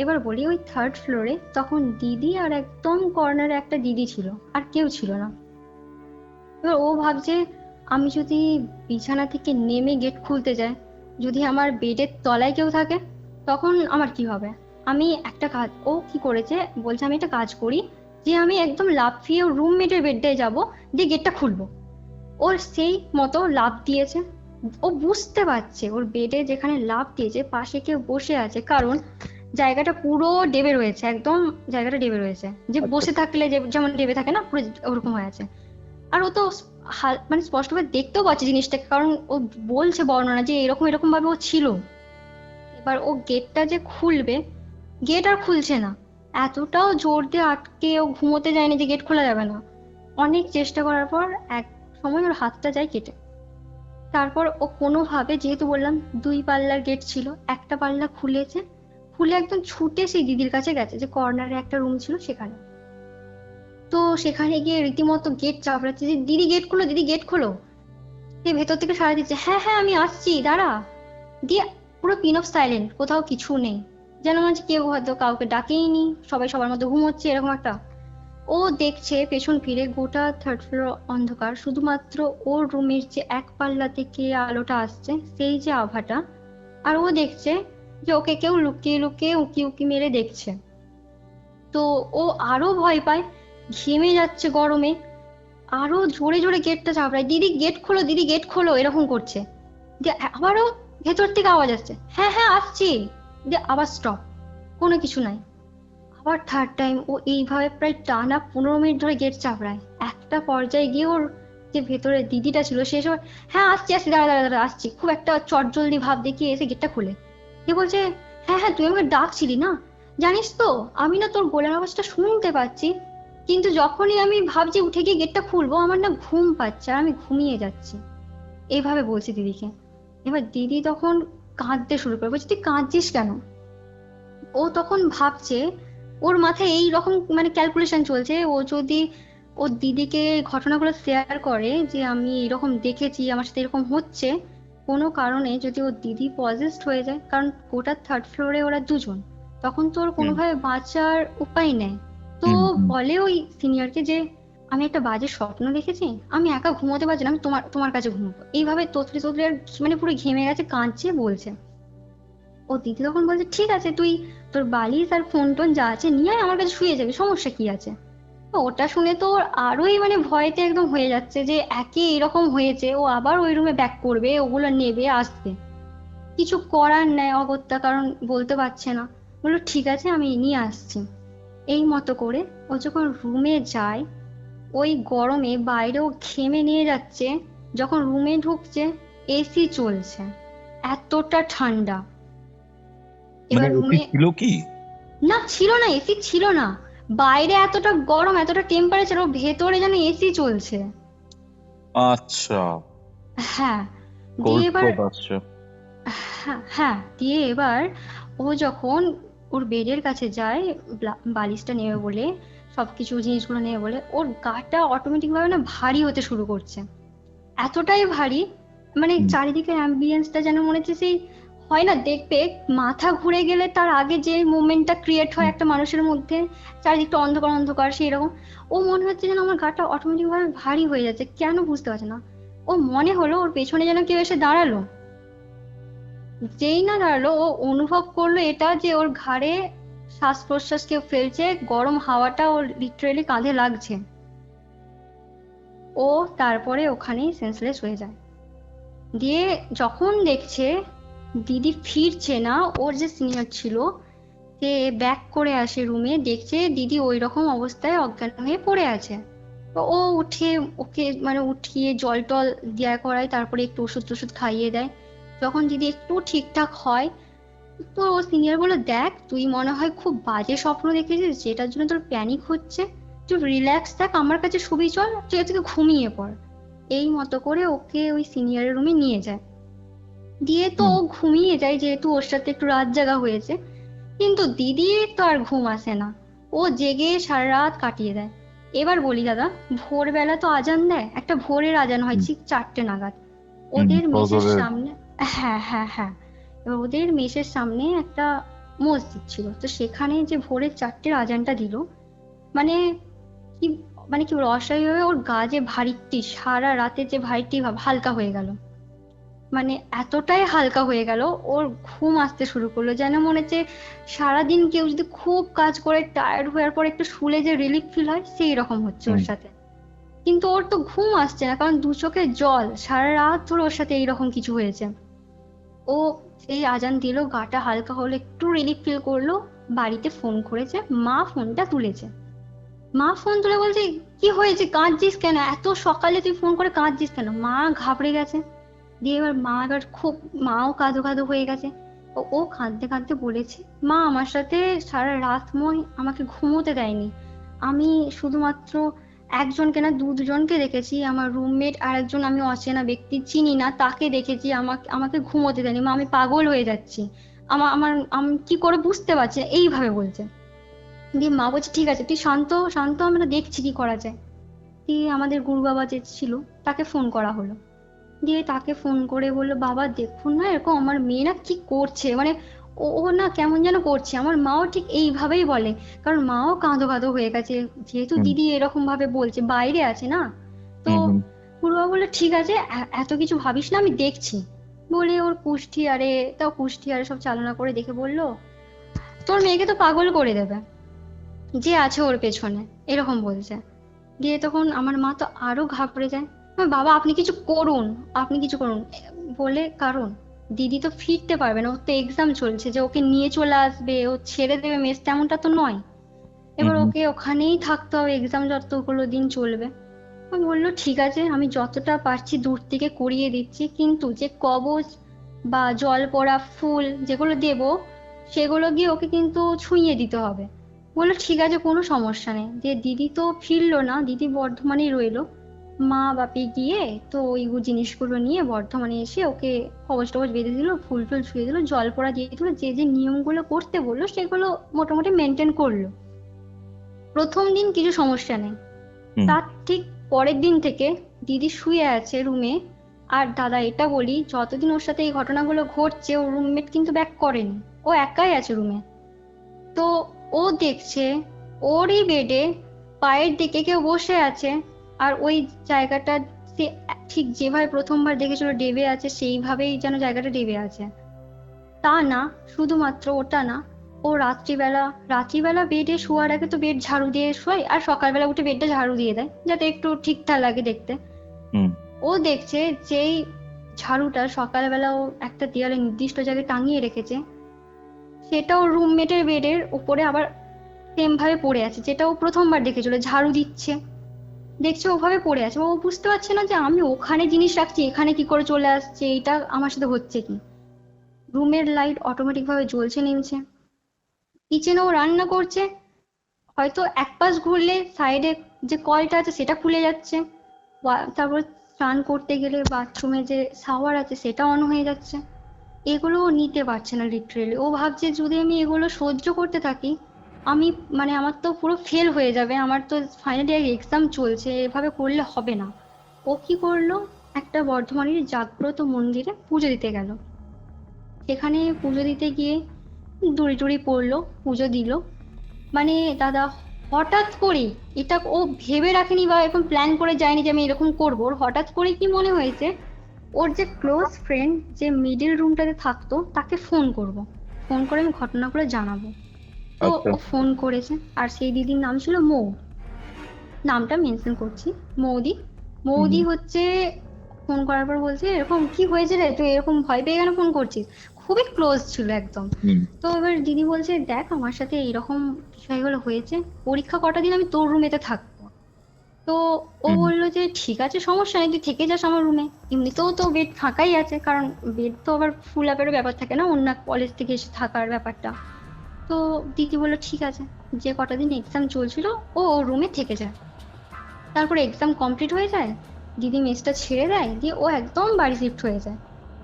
এবার বলি ওই 3rd ফ্লোরে তখন দিদি আর একদম কর্নারে একটা দিদি ছিল, আর কেউ ছিল না। এবার ও ভাবছে আমি যদি বিছানা থেকে নেমে গেট খুলতে যাই, যদি আমার বেডের তলায় কেউ থাকে, তখন আমার কি হবে। আমি একটা কাজ, ও কি করেছে বলছে আমি একটা কাজ করি, যে আমি একদম লাফিয়ে রুমমেটের বেডটায় যাব, দিয়ে গেটটা খুলবো। ওর সেই মতো লাফ দিয়েছে। ও বুঝতে পারছে ওর বেডে যেখানে লাফ দিয়েছে পাশে কেউ বসে আছে, কারণ জায়গাটা পুরো ডেবে রয়েছে, একদম জায়গাটা ডেবে রয়েছে, যে আচ্ছা। বসে থাকলে যে যেমন ডেবে থাকে না, পুরো ওরকম হয়ে আছে। আর ও তো মানে স্পষ্টভাবে দেখতেও পাচ্ছে জিনিসটাকে, কারণ ও বলছে বর্ণনা যে এরকম এরকম ভাবে ও ছিল। এবার ও গেটটা যে খুলবে, গেট আর খুলছে না। এতটাও জোর দিয়ে আটকে ও ঘুমোতে যায়নি যে গেট খোলা যাবে না। অনেক চেষ্টা করার পর এক সময় ওর হাতটা যায় কেটে। তারপর ও কোনোভাবে, যেহেতু বললাম 2 পাল্লার গেট ছিল, একটা পাল্লা খুলেছে, খুলে একদম ছুটে সেই দিদির কাছে গেছে, যে কর্নারে একটা রুম ছিল সেখানে। তো সেখানে গিয়ে রীতিমতো গেট চাপড়াচ্ছে যে দিদি গেট খোলো, দিদি গেট খোলো। সে ভেতর থেকে সাড়া দিচ্ছে, হ্যাঁ হ্যাঁ আমি আসছি দাঁড়া। দিয়ে পুরো পিন অফ সাইলেন্ট, কোথাও কিছু নেই, যেন মনে হচ্ছে কেউ হয়তো কাউকে ডাকেইনি, সবাই সবার মধ্যে ঘুমোচ্ছে, এরকম একটা। ও দেখছে পেছন ফিরে গোটা 3rd ফ্লোর অন্ধকার, শুধুমাত্র ওর রুমের যে এক পাল্লা থেকে আলোটা আসছে, সেই যে আভাটা। আর ও দেখছে যে ওকে কেউ লুকিয়ে লুকিয়ে উকি উকি মেরে দেখছে। তো ও আরো ভয় পায়, ঘেমে যাচ্ছে গরমে, আরো জোরে জোরে গেটটা চাপড়ায়, দিদি গেট খোলো, দিদি গেট খোলো, এরকম করছে। দিয়ে আবারও ভেতর থেকে আওয়াজ আসছে, হ্যাঁ হ্যাঁ আসছি। দিয়ে আবার স্টপ, কোনো কিছু নাই। আবার 3rd টাইম ও এইভাবে প্রায় টানা 15 মিনিট ধরে গেট চাপড়ায়। একটা পর্যায়ে গিয়ে ওর যে ভেতরে দিদিটা ছিল সে সময়, হ্যাঁ আসছি আসছি, দাঁড়া দাঁড়া দাঁড়া আসছি, খুব একটা চটজলদি ভাব দেখিয়ে এসে গেটটা খুলে দিয়ে বলছে, হ্যাঁ হ্যাঁ তুই আমাকে ডাকছিলি না, জানিস তো আমি না তোর গলার আওয়াজটা শুনতে পাচ্ছি, কিন্তু যখনই আমি ভাবছি উঠে গিয়ে গেটটা খুলবো, আমার না ঘুম পাচ্ছে আর আমি ঘুমিয়ে যাচ্ছি। এইভাবে বলছে দিদিকে। এবার দিদি তখন কাঁদতে শুরু করে, বলছে তুই কাঁদছিস কেন। ও তখন ভাবছে, ওর মাথায় এই রকম মানে ক্যালকুলেশন চলছে, ও যদি ওর দিদিকে ঘটনাগুলো শেয়ার করে যে আমি এরকম দেখেছি, আমার সাথে এরকম হচ্ছে, কোনো কারণে যদি ওর দিদি পজেসড হয়ে যায়, কারণ গোটা 3rd ফ্লোরে ওরা দুজন, তখন তো ওর হুম, কোনোভাবে বাঁচার উপায় নেই। তো হুম, হুম। বলে ওই সিনিয়রকে যে আমি একটা বাজে স্বপ্ন দেখেছি, আমি একা ঘুমোতে পারছি না, আমি তোমার তোমার কাছে ঘুমোবো। এইভাবে তোতলে তোতলে আর মানে পুরো ঘেমে গেছে, কাঁদছে বলছে। ও দিদি তখন বলছে ঠিক আছে, তুই তোর বালিশ আর ফোন টোন যা আছে নিয়ে আয়, আমার কাছে শুয়ে যাবি, সমস্যা কি আছে। তো ওটা শুনে তো ওর আরোই মানে ভয়তে একদম হয়ে যাচ্ছে যে একে এরকম হয়েছে, ও আবার ওই রুমে ব্যাক করবে, ওগুলো নেবে আসবে। কিছু করার নেই অগত্যা, কারণ বলতে পারছে না। বললো ঠিক আছে আমি নিয়ে আসছি। এই মতো করে ও যখন রুমে যায়, ওই গরমে বাইরেও ঘেমে নিয়ে যাচ্ছে, যখন রুমে ঢুকছে এসি চলছে, এতটা ঠান্ডা। মানে এবার এসি রুমে ছিল কি? না, ছিল না, এসি ছিল না। বাইরে এতটা গরম, এতটা টেম্পারেচার, ও ভেতরে যেন এসি চলছে। আচ্ছা, হ্যাঁ। দিয়ে কোল্ড এবার স্পট আসছে। হ্যাঁ হ্যাঁ, দিয়ে এবার ও যখন ওর বেডের কাছে যায়, বালিশটা নেবে বলে, সবকিছু জিনিসগুলো নেবে বলে, ওর গাটা অটোমেটিক ভাবে না ভারী হতে শুরু করছে। এতটাই ভারী, মানে হুম, চারিদিকের অ্যাম্বিয়েন্সটা যেন মনে হচ্ছে সেই, হয় না দেখবে মাথা ঘুরে গেলে তার আগে যে মুভমেন্টটা ক্রিয়েট হয় হুম। একটা মানুষের মধ্যে, চারিদিকটা অন্ধকার অন্ধকার সেই রকম। ও মনে হচ্ছে যেন আমার গাটা অটোমেটিক ভাবে ভারী হয়ে যাচ্ছে, কেন বুঝতে পারছে না। ও মনে হলো ওর পেছনে যেন কেউ এসে দাঁড়ালো। যেই না দাঁড়ালো, ও অনুভব করলো এটা যে ওর ঘাড়ে শ্বাস প্রশ্বাস কেউ ফেলছে, গরম হাওয়াটা ওর লিটারেলি কাঁধে লাগছে। ও তারপরে ওখানেই সেন্সলেস হয়ে যায়। দিয়ে যখন দেখছে দিদি ফিরছে না, ওর যে সিনিয়র ছিল সে ব্যাক করে আসে রুমে, দেখছে দিদি ওই রকম অবস্থায় অজ্ঞান হয়ে পড়ে আছে। তো ও উঠে ওকে মানে উঠিয়ে জল টল দেয়া করায়, তারপরে একটু ওষুধ টষুধ খাইয়ে দেয়। যখন দিদি একটু ঠিকঠাক হয়, তো ও সিনিয়র বলে দেখ তুই মনে হয় খুব বাজে স্বপ্ন দেখেছিস, যেটার জন্য তোর প্যানিক হচ্ছে, তুই রিল্যাক্স থাক, আমার কাছে শুবি চল, তুই থেকে ঘুমিয়ে পড়। এই মতো করে ওকে ওই সিনিয়রের রুমে নিয়ে যায়। দিয়ে তো হুম। ও ঘুমিয়ে যায়, যেহেতু ওর সাথে একটু রাত জাগা হয়েছে। কিন্তু দিদির তো আর ঘুম আসে না, ও জেগে সারা রাত কাটিয়ে দেয়। এবার বলি দাদা, ভোরবেলা তো আজান দেয়, একটা ভোরের আজান হয় হুম, ঠিক 4টে নাগাদ হুম, ওদের মেসের ফজরের। সামনে। হ্যাঁ হ্যাঁ হ্যাঁ। এবার ওদের মেসের সামনে একটা মসজিদ ছিল, তো সেখানে যে ভোরের 4টের আজানটা দিল, মানে কি, মানে কি বলবো, অসহায় হয়ে ওর গা যে ভারীটি, সারা রাতে যে ভারীটি ভাব হালকা হয়ে গেল। মানে এতটাই হালকা হয়ে গেল, ওর ঘুম আসতে শুরু করলো, যেন মনে হচ্ছে সারাদিন কেউ যদি খুব কাজ করে টায়ার্ড হওয়ার পর একটু শুলে যে রিলিফ ফিল হয়, সেই রকম হচ্ছে ওর হুম, সাথে। কিন্তু ওর তো ঘুম আসছে না, কারণ দু চোখে জল, সারা রাত ধরে ওর সাথে এইরকম কিছু হয়েছে। ও সেই আজান দিল, গাটা হালকা হলো, একটু রিলিফ ফিল করলো, বাড়িতে ফোন করেছে, মা ফোনটা তুলেছে। মা ফোন তুলে বলছে কি হয়েছে, কাঁদছিস কেন, এত সকালে তুই ফোন করে কাঁদছিস কেন। মা ঘাবড়ে গেছে। দিয়ে এবার মা এবার খুব, মাও কাঁদো কাঁদো হয়ে গেছে। ও কাঁদতে কাঁদতে বলেছে, মা আমার সাথে সারা রাতময় আমাকে ঘুমোতে দেয়নি। আমি শুধুমাত্র একজনকে না দুজনকে দেখেছি, আমার রুমমেট আর একজন আমি অচেনা ব্যক্তি চিনি না তাকে দেখেছি, আমাকে আমাকে ঘুমোতে দেয়নি মা, আমি পাগল হয়ে যাচ্ছি। আমার আমার আমি কি করে বুঝতে পারছি না, এইভাবে বলছে। দিয়ে মা বলছে ঠিক আছে তুই শান্ত হ, শান্ত হ, আমরা দেখছি কি করা যায়। দিয়ে আমাদের গুরু বাবা যে ছিল তাকে ফোন করা হলো। দিয়ে তাকে ফোন করে বললো বাবা দেখুন না এরকম আমার মেয়ে না কি করছে, মানে ও ও না কেমন যেন করছে। আমার মাও ঠিক এইভাবেই বলে, কারণ মাও কাঁদো কাঁদো হয়ে গেছে, যেহেতু হুম, দিদি এরকম ভাবে বলছে, বাইরে আছে না। তো হুম, হুম। গুরুবাবা বললো ঠিক আছে, এত কিছু ভাবিস না, আমি দেখছি। বলে ওর কুষ্টিয়ারে, তাও কুষ্টিয়ারে সব চালনা করে দেখে বললো তোর মেয়েকে তো পাগল করে দেবে, যে আছে ওর পেছনে, এরকম বলছে। দিয়ে তখন আমার মা তো আরো ঘাবড়ে যায়। বাবা আপনি কিছু করুন, আপনি কিছু করুন বলে, কারণ দিদি তো ফিরতে পারবে না, ওর তো এক্সাম চলছে যে ওকে নিয়ে চলে আসবে, ও ছেড়ে দেবে মেস, তেমনটা তো নয়। হুম, এবার হুম। ওকে ওখানেই থাকতে হবে, এক্সাম যতগুলো দিন চলবে। ও বললো ঠিক আছে আমি যতটা পারছি দূর থেকে করিয়ে দিচ্ছি, কিন্তু যে কবচ বা জল পড়া ফুল যেগুলো দেবো, সেগুলো গিয়ে ওকে কিন্তু ছুঁইয়ে দিতে হবে। বললো ঠিক আছে কোনো সমস্যা নেই। যে দিদি তো ফিরলো না, দিদি বর্ধমানেই রইলো। মা বাপি গিয়ে তো ওই জিনিসগুলো নিয়ে বর্ধমানে এসে ওকে কবচ টবচ বেঁধে দিল, ফুল টুল ছুঁয়ে দিল, জল পড়া দিয়ে দিল, যে যে নিয়মগুলো করতে বললো সেগুলো মোটামুটি মেনটেন করলো। প্রথম দিন কিছু সমস্যা নেই। হুম। তার ঠিক পরের দিন থেকে দিদি শুয়ে আছে রুমে। আর দাদা এটা বলি, যতদিন ওর সাথে এই ঘটনাগুলো ঘটছে ওর রুমমেট কিন্তু ব্যাক করেনি, ও একাই আছে রুমে। তো ও দেখছে ওরই বেডে পায়ের দিকে কেউ বসে আছে, আর ওই জায়গাটা সে ঠিক যেভাবে প্রথমবার দেখেছিল ডেবে আছে সেইভাবেই যেন জায়গাটা ডেবে আছে। তা না, শুধুমাত্র ওটা না, ও রাত্রিবেলা বেডে শোয়ার আগে তো বেড ঝাড়ু দিয়ে শোয়, আর সকালবেলা উঠে বেডটা ঝাড়ু দিয়ে দেয় যাতে একটু ঠিকঠাক লাগে দেখতে। হুম। ও দেখছে যেই ঝাড়ুটা সকালবেলা ও একটা দেয়ালে নির্দিষ্ট জায়গায় টাঙিয়ে রেখেছে, সেটাও রুমমেটের বেডের উপরে আবার সেম ভাবে পড়ে আছে, যেটা ও প্রথমবার দেখেছিল ঝাড়ু দিচ্ছে। দেখছে ওভাবে পড়ে আছে, ও বুঝতে পারছে না যে আমি ওখানে জিনিস রাখছি এখানে কি করে চলে আসছে, এটা আমার সাথে হচ্ছে কি। রুমের লাইট অটোমেটিক ভাবে জ্বলছে নিমছে। কিচেনে ও রান্না করছে, হয়তো এক পাশ ঘুরলে সাইডে যে কলটা আছে সেটা খুলে যাচ্ছে। তারপর স্নান করতে গেলে বাথরুমে যে শাওয়ার আছে সেটা অন হয়ে যাচ্ছে। এগুলো ও নিতে পারছে না লিটারেলি। ও ভাবছে যদি আমি এগুলো সহ্য করতে থাকি, আমি মানে আমার তো পুরো ফেল হয়ে যাবে, আমার তো ফাইনাল ইয়ার এক্সাম চলছে, এভাবে করলে হবে না। ও কি করলো, একটা বর্ধমানের জাগ্রত মন্দিরে পুজো দিতে গেল। সেখানে পুজো দিতে গিয়ে দড়ি টড়ি পড়লো, পুজো দিল। মানে দাদা, হঠাৎ করে, এটা ও ভেবে রাখেনি বা এরকম প্ল্যান করে যায়নি যে আমি এরকম করবো, ওর হঠাৎ করে কি মনে হয়েছে, ওর যে ক্লোজ ফ্রেন্ড যে মিডিল রুমটাতে থাকতো তাকে ফোন করব, ফোন করে আমি ঘটনাগুলো জানাবো। তো আচ্ছা। ও ফোন করেছে, আর সেই দিদির নাম ছিল মৌ, নামটা মেনশন করছি, মৌদি। মৌদি হচ্ছে ফোন করার পর বলছে এরকম কি হয়েছে রে, তুই এরকম ভয় পেয়ে কেন ফোন করছিস। খুবই ক্লোজ ছিল একদম। হুম। তো এবার দিদি বলছে দেখ আমার সাথে এরকম বিষয়গুলো হয়েছে, পরীক্ষা কটা দিন আমি তোর রুমেতে থাকবো। তো ও হুম। বললো যে ঠিক আছে, সমস্যা নেই, তুই থেকে যাস আমার রুমে, এমনিতেও তো বেড ফাঁকাই আছে, কারণ বেড তো আবার ফুল আপেরও ব্যাপার থাকে না, অন্য কলেজ থেকে এসে থাকার ব্যাপারটা। তো দিদি বললো ঠিক আছে, যে কটা দিন এক্সাম চলছিল ও ওর রুমে থেকে যায়। তারপরে এক্সাম কমপ্লিট হয়ে যায়, দিদি মেসটা ছেড়ে দেয়, দিয়ে ও একদম বাড়ি শিফট হয়ে যায়।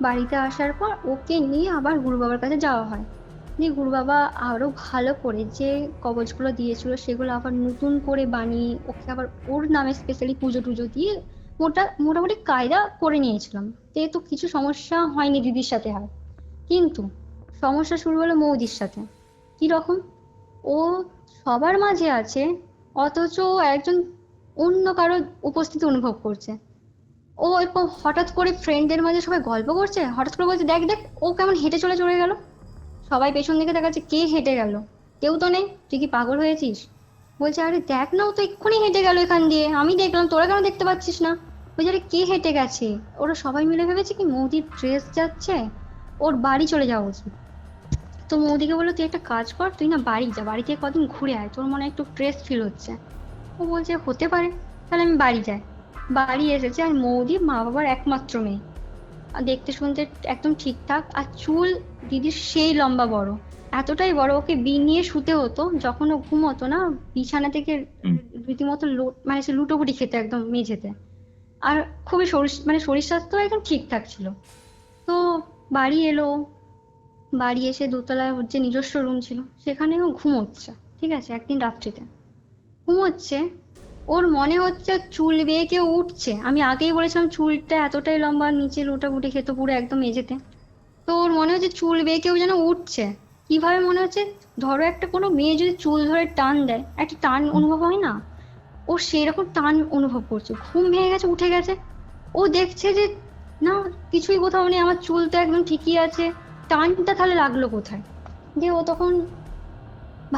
বাড়িতে আসার পর ওকে নিয়ে আবার গুরু বাবার কাছে যাওয়া হয়। দিয়ে গুরু বাবা আরো ভালো করে যে কবচগুলো দিয়েছিল সেগুলো আবার নতুন করে বানিয়ে ওকে আবার ওর নামে স্পেশালি পুজো টুজো দিয়ে মোটামুটি কায়দা করে নিয়েছিলাম, যেহেতু কিছু সমস্যা হয়নি দিদির সাথে আর। কিন্তু সমস্যা শুরু হলো মৌদির সাথে। কি রকম, ও সবার মাঝে আছে অথচ ও একজন অন্য কারো উপস্থিতি অনুভব করছে। ও এরকম হঠাৎ করে ফ্রেন্ডদের মাঝে সবাই গল্প করছে, হঠাৎ করে বলছে দেখ দেখ ও কেমন হেঁটে চলে চলে গেল। সবাই পেছন দিকে দেখাচ্ছে কে হেঁটে গেল, কেউ তো নেই, তুই কি পাগল হয়েছিস। বলছে আরে দেখ না, ও তো এক্ষুনি হেঁটে গেল এখান দিয়ে, আমি দেখলাম, তোরা কেন দেখতে পাচ্ছিস না। বলছে আরে কে হেঁটে গেছে। ওরা সবাই মিলে ভেবেছে কি মৌদির ট্রেস যাচ্ছে, ওর বাড়ি চলে যাওয়া উচিত। তো মৌদিকে বললো তুই একটা কাজ কর, তুই না বাড়ি যা, বাড়ি থেকে কদিন ঘুরে আয়, তোর মনে হয় একটু স্ট্রেস ফিল হচ্ছে। ও বলছে হতে পারে, তাহলে আমি বাড়ি যাই। বাড়ি এসেছে, আর মৌদি মা বাবার একমাত্র মেয়ে, আর দেখতে শুনতে একদম ঠিকঠাক, আর চুল দিদির সেই লম্বা বড়, এতটাই বড় ওকে বিনিয়ে শুতে হতো যখন ও ঘুমোতো না, বিছানা থেকে হুম। রীতিমতো মানে সে লুটোপুটি খেতে একদম মেঝেতে। আর খুবই শরীর মানে শরীর স্বাস্থ্য একদম ঠিকঠাক ছিল। তো বাড়ি এলো, বাড়ি এসে দোতলায় ওর যে নিজস্ব রুম ছিল সেখানে ও ঘুমোচ্ছে, ঠিক আছে, একদিন রাত্রিতে ঘুমোচ্ছে। ওর মনে হচ্ছে চুল বেয়ে কেউ উঠছে, আমি আগেই বলেছিলাম চুলটা এতটাই লম্বা, নিচে লুটাপুটি খেত পুরো একদম মেঝেতে। তো ওর মনে হচ্ছে চুল বেয়ে কেউ যেন উঠছে। কিভাবে মনে হচ্ছে, ধরো একটা কোনো মেয়ে যদি চুল ধরে টান দেয় একটা টান অনুভব হয় না, ও সেরকম টান অনুভব করছে, ঘুম ভেঙে গেছে, উঠে গেছে। ও দেখছে যে না, কিছুই কোথাও নেই, আমার চুল তো একদম ঠিকই আছে, টানটা তাহলে লাগলো কোথায়। দিয়ে ও তখন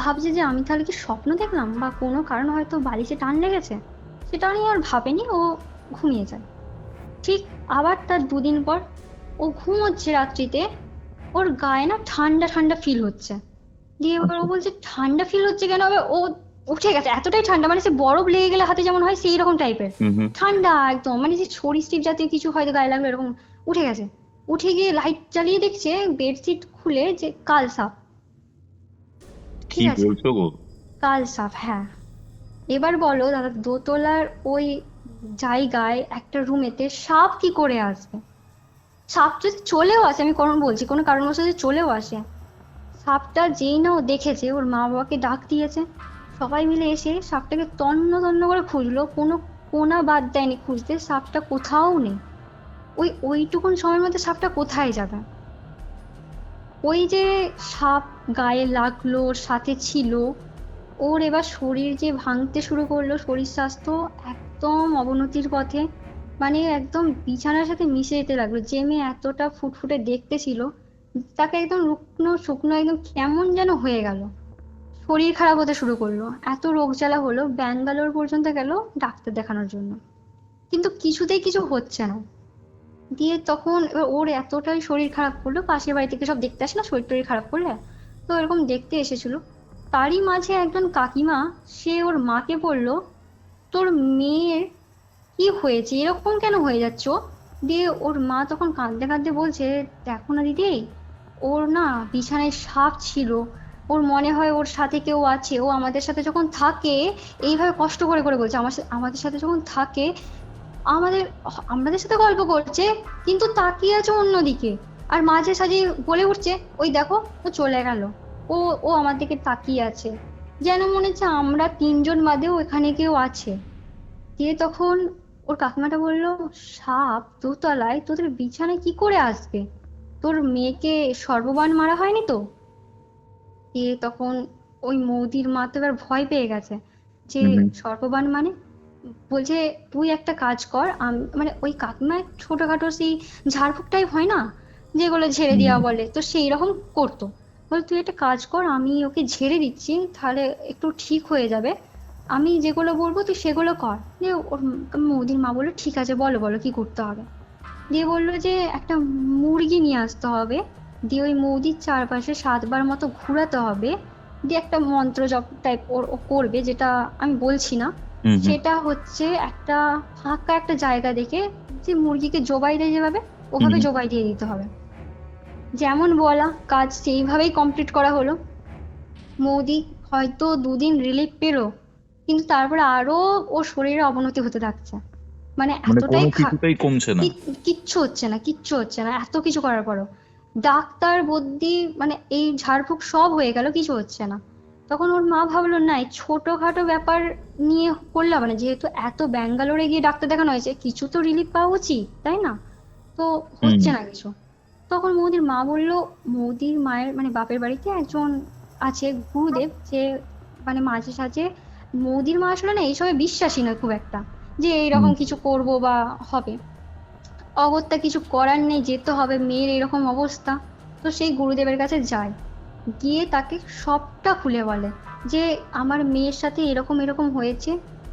ভাবছে যে আমি তাহলে কি স্বপ্ন দেখলাম, বা কোনো কারণে হয়তো বালিশে টান লেগেছে। সেটা নিয়ে আর ভাবেনি, ও ঘুমিয়ে যায়। ঠিক আবার তার দুদিন পর ও ঘুমোচ্ছে রাত্রিতে, ওর গায়ে না ঠান্ডা ঠান্ডা ফিল হচ্ছে। দিয়ে এবার ও বলছে ঠান্ডা ফিল হচ্ছে কেন হবে, ও উঠে গেছে, এতটাই ঠান্ডা, মানে সে বরফ লেগে গেলে হাতে যেমন হয় সেই রকম টাইপের হুম। হুম। ঠান্ডা একদম, মানে যে সরীসৃপ জাতীয় কিছু হয়তো গায়ে লাগলো এরকম। উঠে গেছে, উঠে গিয়ে লাইট জ্বালিয়ে দেখছে বেডশিট খুলে যে কাল সাপ। কি ঠিক আছে, বলছো গো? কাল সাপ, হ্যাঁ। এবার বলো দাদা, দোতলার ওই জায়গায় একটা রুমেতে সাপ কি করে আসবে। সাপ যদি চলেও আসে, আমি কারণ বলছি কোনো কারণবশত যদি চলেও আসে, সাপটা যেই না ও দেখেছে, ওর মা বাবাকে ডাক দিয়েছে, সবাই মিলে এসে সাপটাকে তন্ন তন্ন করে খুঁজলো, কোনো কোনা বাদ দেয়নি খুঁজতে, সাপটা কোথাও নেই। ওইটুকুন সময়ের মধ্যে সাপটা কোথায় যাবে। ওই যে সাপ গায়ে লাগলো, ওর সাথে ছিল, ওর এবার শরীর যে ভাঙতে শুরু করলো, শরীর স্বাস্থ্য একদম অবনতির পথে, মানে একদম বিছানার সাথে মিশে যেতে লাগলো। যে মেয়ে এতটা ফুটফুটে দেখতে ছিল, তাকে একদম রুগ্ন শুকনো একদম কেমন যেন হয়ে গেল। শরীর খারাপ হতে শুরু করলো, এত রোগ জ্বালা হলো, ব্যাঙ্গালোর পর্যন্ত গেল ডাক্তার দেখানোর জন্য, কিন্তু কিছুতেই কিছু হচ্ছে না। দিয়ে তখন এবার ওর এতটাই শরীর খারাপ করলো, পাশের বাড়ি থেকে সব দেখতে আসে না শরীর টরীর খারাপ করলে, তো এরকম দেখতে এসেছিল। তারই মাঝে একজন কাকিমা, সে ওর মাকে বলল, তোর মেয়ের কি হয়েছে, এরকম কেন হয়ে যাচ্ছ? দিয়ে ওর মা তখন কাঁদতে কাঁদতে বলছে, দেখো না দিদি, ওর না বিছানায় সাপ ছিল, ওর মনে হয় ওর সাথে কেউ আছে, ও আমাদের সাথে যখন থাকে, এইভাবে কষ্ট করে করে বলছে, আমাদের সাথে যখন থাকে, আমাদের আমাদের সাথে গল্প করছে, কিন্তু তাকিয়ে আছে অন্যদিকে, আর মাঝে সাঝে বলে উঠছে, ওই দেখো ও চলে গেল, ও ও আমার দিকে তাকিয়ে আছে, যেন মনে হচ্ছে আমরা তিনজন বাদেও এখানে কেউ আছে। দিয়ে তখন ওর কাকিমাটা বললো, সাপ দোতলায় তোদের বিছানায় কি করে আসবে? তোর মেয়েকে সর্ববাণ মারা হয়নি তো? দিয়ে তখন ওই মৌদির মা তো এবার ভয় পেয়ে গেছে, যে হুম হুম সর্ববাণ মানে? বলছে, তুই একটা কাজ কর, মানে ওই কাকিমা ছোটখাটো সেই ঝাড়ফুঁক টাইপ হয় না, যেগুলো ঝেড়ে হুম দেওয়া বলে, তো সেই রকম করতো। বলে, তুই একটা কাজ কর, আমি ওকে ঝেড়ে দিচ্ছি, তাহলে একটু ঠিক হয়ে যাবে, আমি যেগুলো বলবো তুই সেগুলো কর। দিয়ে ওর মৌদির মা বললো, ঠিক আছে, বলো বলো কি করতে হবে। দিয়ে বললো যে একটা মুরগি নিয়ে আসতে হবে, দিয়ে ওই মৌদির চারপাশে 7 বার মতো ঘোরাতে হবে, দিয়ে একটা মন্ত্র জপ টাইপ ও করবে, যেটা আমি বলছি না। হুম হুম সেটা হচ্ছে একটা ফাঁকা একটা জায়গা দেখে, যে মুরগিকে জবাই দেয় যেভাবে, হুম ওভাবে হুম। জবাই দিয়ে দিতে হবে। যেমন বলা কাজ সেইভাবেই কমপ্লিট করা হলো। মৌদি হয়তো 2 দিন রিলিফ পেলো, কিন্তু তারপরে আরো ওর শরীরে অবনতি হতে থাকছে, মানে মানে এতটাই কোনো কিছুতেই কমছে না। কিচ্ছু হচ্ছে না, কিচ্ছু হচ্ছে না, এত কিছু করার পরও ডাক্তার বদ্যি মানে এই ঝাড়ফুঁক সব হয়ে গেল, কিছু হচ্ছে না। তখন ওর মা ভাবলো, না এই ছোটখাটো ব্যাপার নিয়ে করলে হবে না, যেহেতু এত ব্যাঙ্গালোরে গিয়ে ডাক্তার দেখানো হয়েছে, কিছু তো রিলিফ পাওয়া উচিত, তাই না? তো হুম হচ্ছে না কিছু। তখন মৌদির মা বলল, মৌদির মায়ের মানে বাপের বাড়িতে একজন আছে গুরুদেব, যে মানে মাঝে সাঝে, মৌদির মা আসলে না এইসবে বিশ্বাসী নয় খুব একটা, যে হুম এইরকম কিছু করব বা হবে, অগত্যা কিছু করার নেই, যেতে হবে, মেয়ের এরকম অবস্থা। তো সেই গুরুদেবের কাছে যায়, গিয়ে তাকে সবটা খুলে বলে, যে আমার মেয়ের সাথে এরকম এরকম হয়েছে।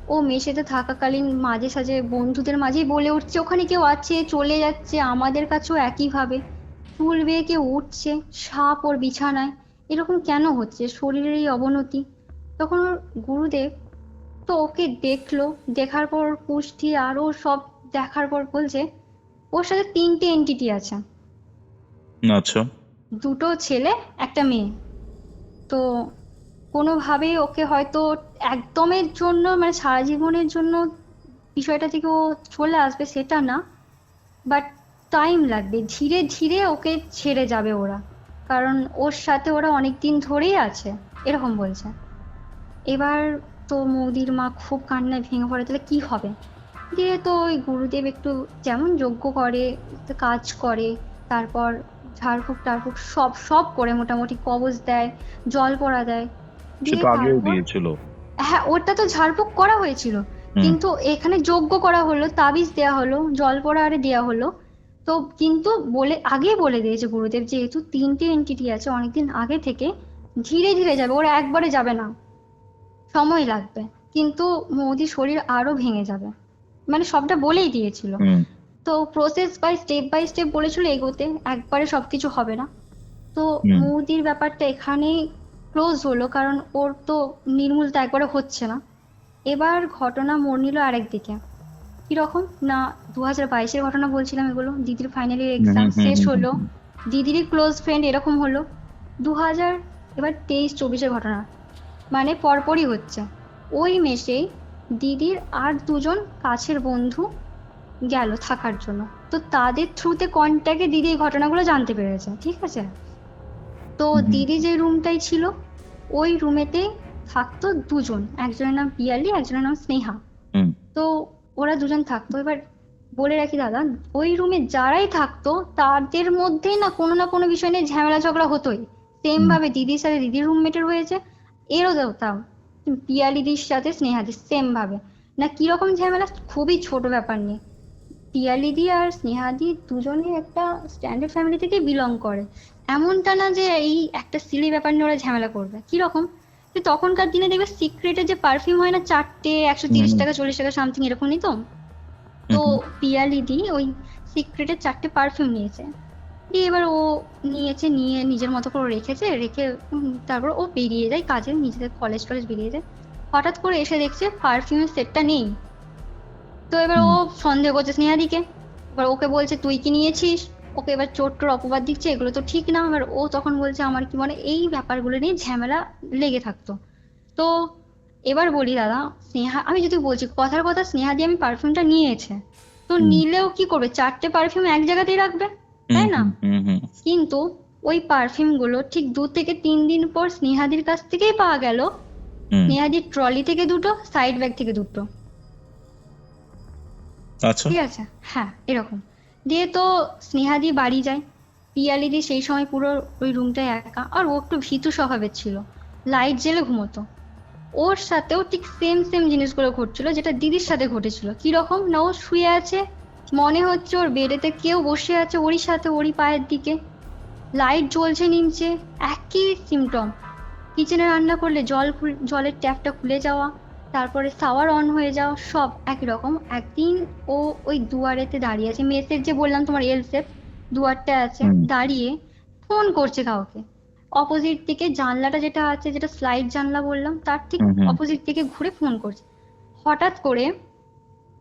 ও মেসেতে থাকাকালীন মাঝে সাঝে বন্ধুদের মাঝেই বলে উঠছে ওখানে কেউ আছে, চলে যাচ্ছে, আমাদের কাছেও একইভাবে চুল বেয়ে কেউ উঠছে, সাপ ওর বিছানায়, এরকম কেন হচ্ছে, শরীরের এই অবনতি। তখন ওর গুরুদেব তো ওকে দেখলো, দেখার পর পুষ্টি আরো সব দেখার পর বলছে, ওর সাথে 3টে এন্টিটি আছে, আচ্ছা। 2টো ছেলে, একটা মেয়ে। তো কোনোভাবেই ওকে হয়তো একদমের জন্য মানে সারা জীবনের জন্য বিষয়টা থেকে ও চলে আসবে সেটা না, বাট টাইম লাগবে, ধীরে ধীরে ওকে ছেড়ে যাবে ওরা, কারণ ওর সাথে ওরা অনেক দিন ধরেই আছে, এরকম বলছে। এবার তো মৌদির মা খুব কান্নায় ভেঙে পড়ে, তাহলে কি হবে? দিয়ে তো ওই গুরুদেব একটু যেমন যজ্ঞ করে, একটু কাজ করে, তারপর ঝাড়ফুঁক টাড়ফুঁক সব সব করে মোটামুটি কবচ দেয়, জল পড়া দেয়। সে দিয়ে তো আগেও তারপর, দিয়েছিল। হ্যাঁ ওটা তো ঝাড়ফুঁক করা হয়েছিল, হুম কিন্তু এখানে যজ্ঞ করা হলো, তাবিজ দেয়া হলো, জল পড়া আরে দেয়া হলো। তো কিন্তু বলে আগেই বলে দিয়েছে গুরুদেব, যেহেতু 3টে এন্টিটি আছে অনেকদিন আগে থেকে, ধীরে ধীরে যাবে, ওরা একবারে যাবে না, সময় লাগবে, কিন্তু মোদির শরীর আরো ভেঙে যাবে, মানে সবটা বলেই দিয়েছিল। হুম তো প্রসেস বাই স্টেপ বলেছিল এগোতে, একবারে সবকিছু হবে না। তো হুম মৌদির ব্যাপারটা এখানেই ক্লোজ হলো, কারণ ওর তো নির্মূল তো একবারে হচ্ছে না। এবার ঘটনা মোড় নিল আরেক দিকে। কিরকম না, 2022-এর ঘটনা বলছিলাম এগুলো, দিদির ফাইনাল ইয়ার হুম এক্সাম হুম হুম শেষ হুম হুম হলো, হুম। দিদিরই ক্লোজ ফ্রেন্ড এরকম হলো। 2000, এবার 23-24-এর ঘটনা, মানে পরপরই হচ্ছে। ওই মেসেই দিদির আর 2জন কাছের বন্ধু গেল থাকার জন্য, তো তাদের থ্রুতে কন্ট্যাক্টে দিদি এই ঘটনাগুলো জানতে পেরেছে, ঠিক আছে? তো হুম হুম দিদি যে রুমটাই ছিল, ওই রুমেতে থাকতো 2জন, একজনের নাম পিয়ালি, একজনের নাম স্নেহা। হুম তো ওরা 2জন থাকতো। এবার বলে রাখি দাদা, ওই রুমে যারাই থাকতো তাদের মধ্যেই না কোনো বিষয় নিয়ে ঝামেলা ঝগড়া হতোই, সেম হুম ভাবে দিদির সাথে দিদির রুমমেটের হয়েছে, এরও তাও। পিয়ালিদির সাথে স্নেহাদি সেম ভাবে। না কিরকম ঝামেলা, খুবই ছোট ব্যাপার নিয়ে। পিয়ালিদি আর স্নেহাদি দুজনে একটা স্ট্যান্ডার্ড ফ্যামিলি থেকে বিলং করে। এমনটা না যে এই একটা সিলি ব্যাপার নিয়ে ওরা ঝামেলা করবে। কিরকম, যে তখনকার দিনে দেখবে সিক্রেটের যে পারফিউম হয় না, 4টে 130 টাকা 40 টাকা সামথিং এরকম নিত। তো পিয়ালিদি ওই সিক্রেটের 4টে পারফিউম নিয়েছে। দিয়ে এবার ও নিয়েছে, নিয়ে নিজের মতো করে রেখেছে, রেখে তারপর ও বেরিয়ে যায় কাজে, নিজেদের কলেজ টলেজ বেরিয়ে যায়। হঠাৎ করে এসে দেখছে পারফিউমের সেটটা নেই। তো এবার ও সন্দেহ করছে স্নেহাদিকে। এবার ওকে বলছে তুই কি নিয়েছিস, ওকে এবার চোর টোর অপবাদ দিচ্ছে, এগুলো তো ঠিক না। এবার ও তখন বলছে আমার কি মনে, এই ব্যাপারগুলো নিয়ে ঝামেলা লেগে থাকতো। তো এবার বলি দাদা, স্নেহা, আমি যদি বলছি কথার কথা, স্নেহাদি আমি পারফিউমটা নিয়েছে, তো নিলেও কি করবে, 4টে পারফিউম এক জায়গাতেই রাখবে, তাই না? কিন্তু ওই পারফিউম গুলো ঠিক 2 থেকে 3 দিন পর স্নেহাদির কাছ থেকেই পাওয়া গেল। স্নেহাদির ট্রলি থেকে 2টো, সাইড ব্যাগ থেকে 2টো। আচ্ছা। ঠিক আছে, হ্যাঁ এরকম। দিয়ে তো স্নেহাদি বাড়ি যায়। পিয়ালিদি সেই সময় পুরো ওই রুমটায় একা, আর ও একটু ভীতু স্বভাবের ছিল, লাইট জ্বেলে ঘুমোতো। ওর সাথেও ঠিক সেম সেম জিনিসগুলো ঘটছিল যেটা দিদির সাথে ঘটেছিল। কিরকম না, ও শুয়ে আছে, মনে হচ্ছে ওর বেডেতে কেউ বসে আছে ওরই সাথে, ওরই পায়ের দিকে লাইট জ্বলছে নিমছে, একই সিমটম। কিচেনে রান্না করলে জলের ট্যাপটা খুলে যাওয়া, তারপরে শাওয়ার অন হয়ে যাওয়া, সব একই রকম। একদিন ও ওই দুয়ারেতে দাঁড়িয়ে আছে, মেসের যে বললাম তোমার এল শেপ দুয়ারটা আছে, দাঁড়িয়ে ফোন করছে কাউকে। অপোজিট দিকে জানলাটা যেটা আছে, যেটা স্লাইড জানলা বললাম, তার ঠিক অপোজিট দিকে ঘুরে ফোন করছে। হঠাৎ করে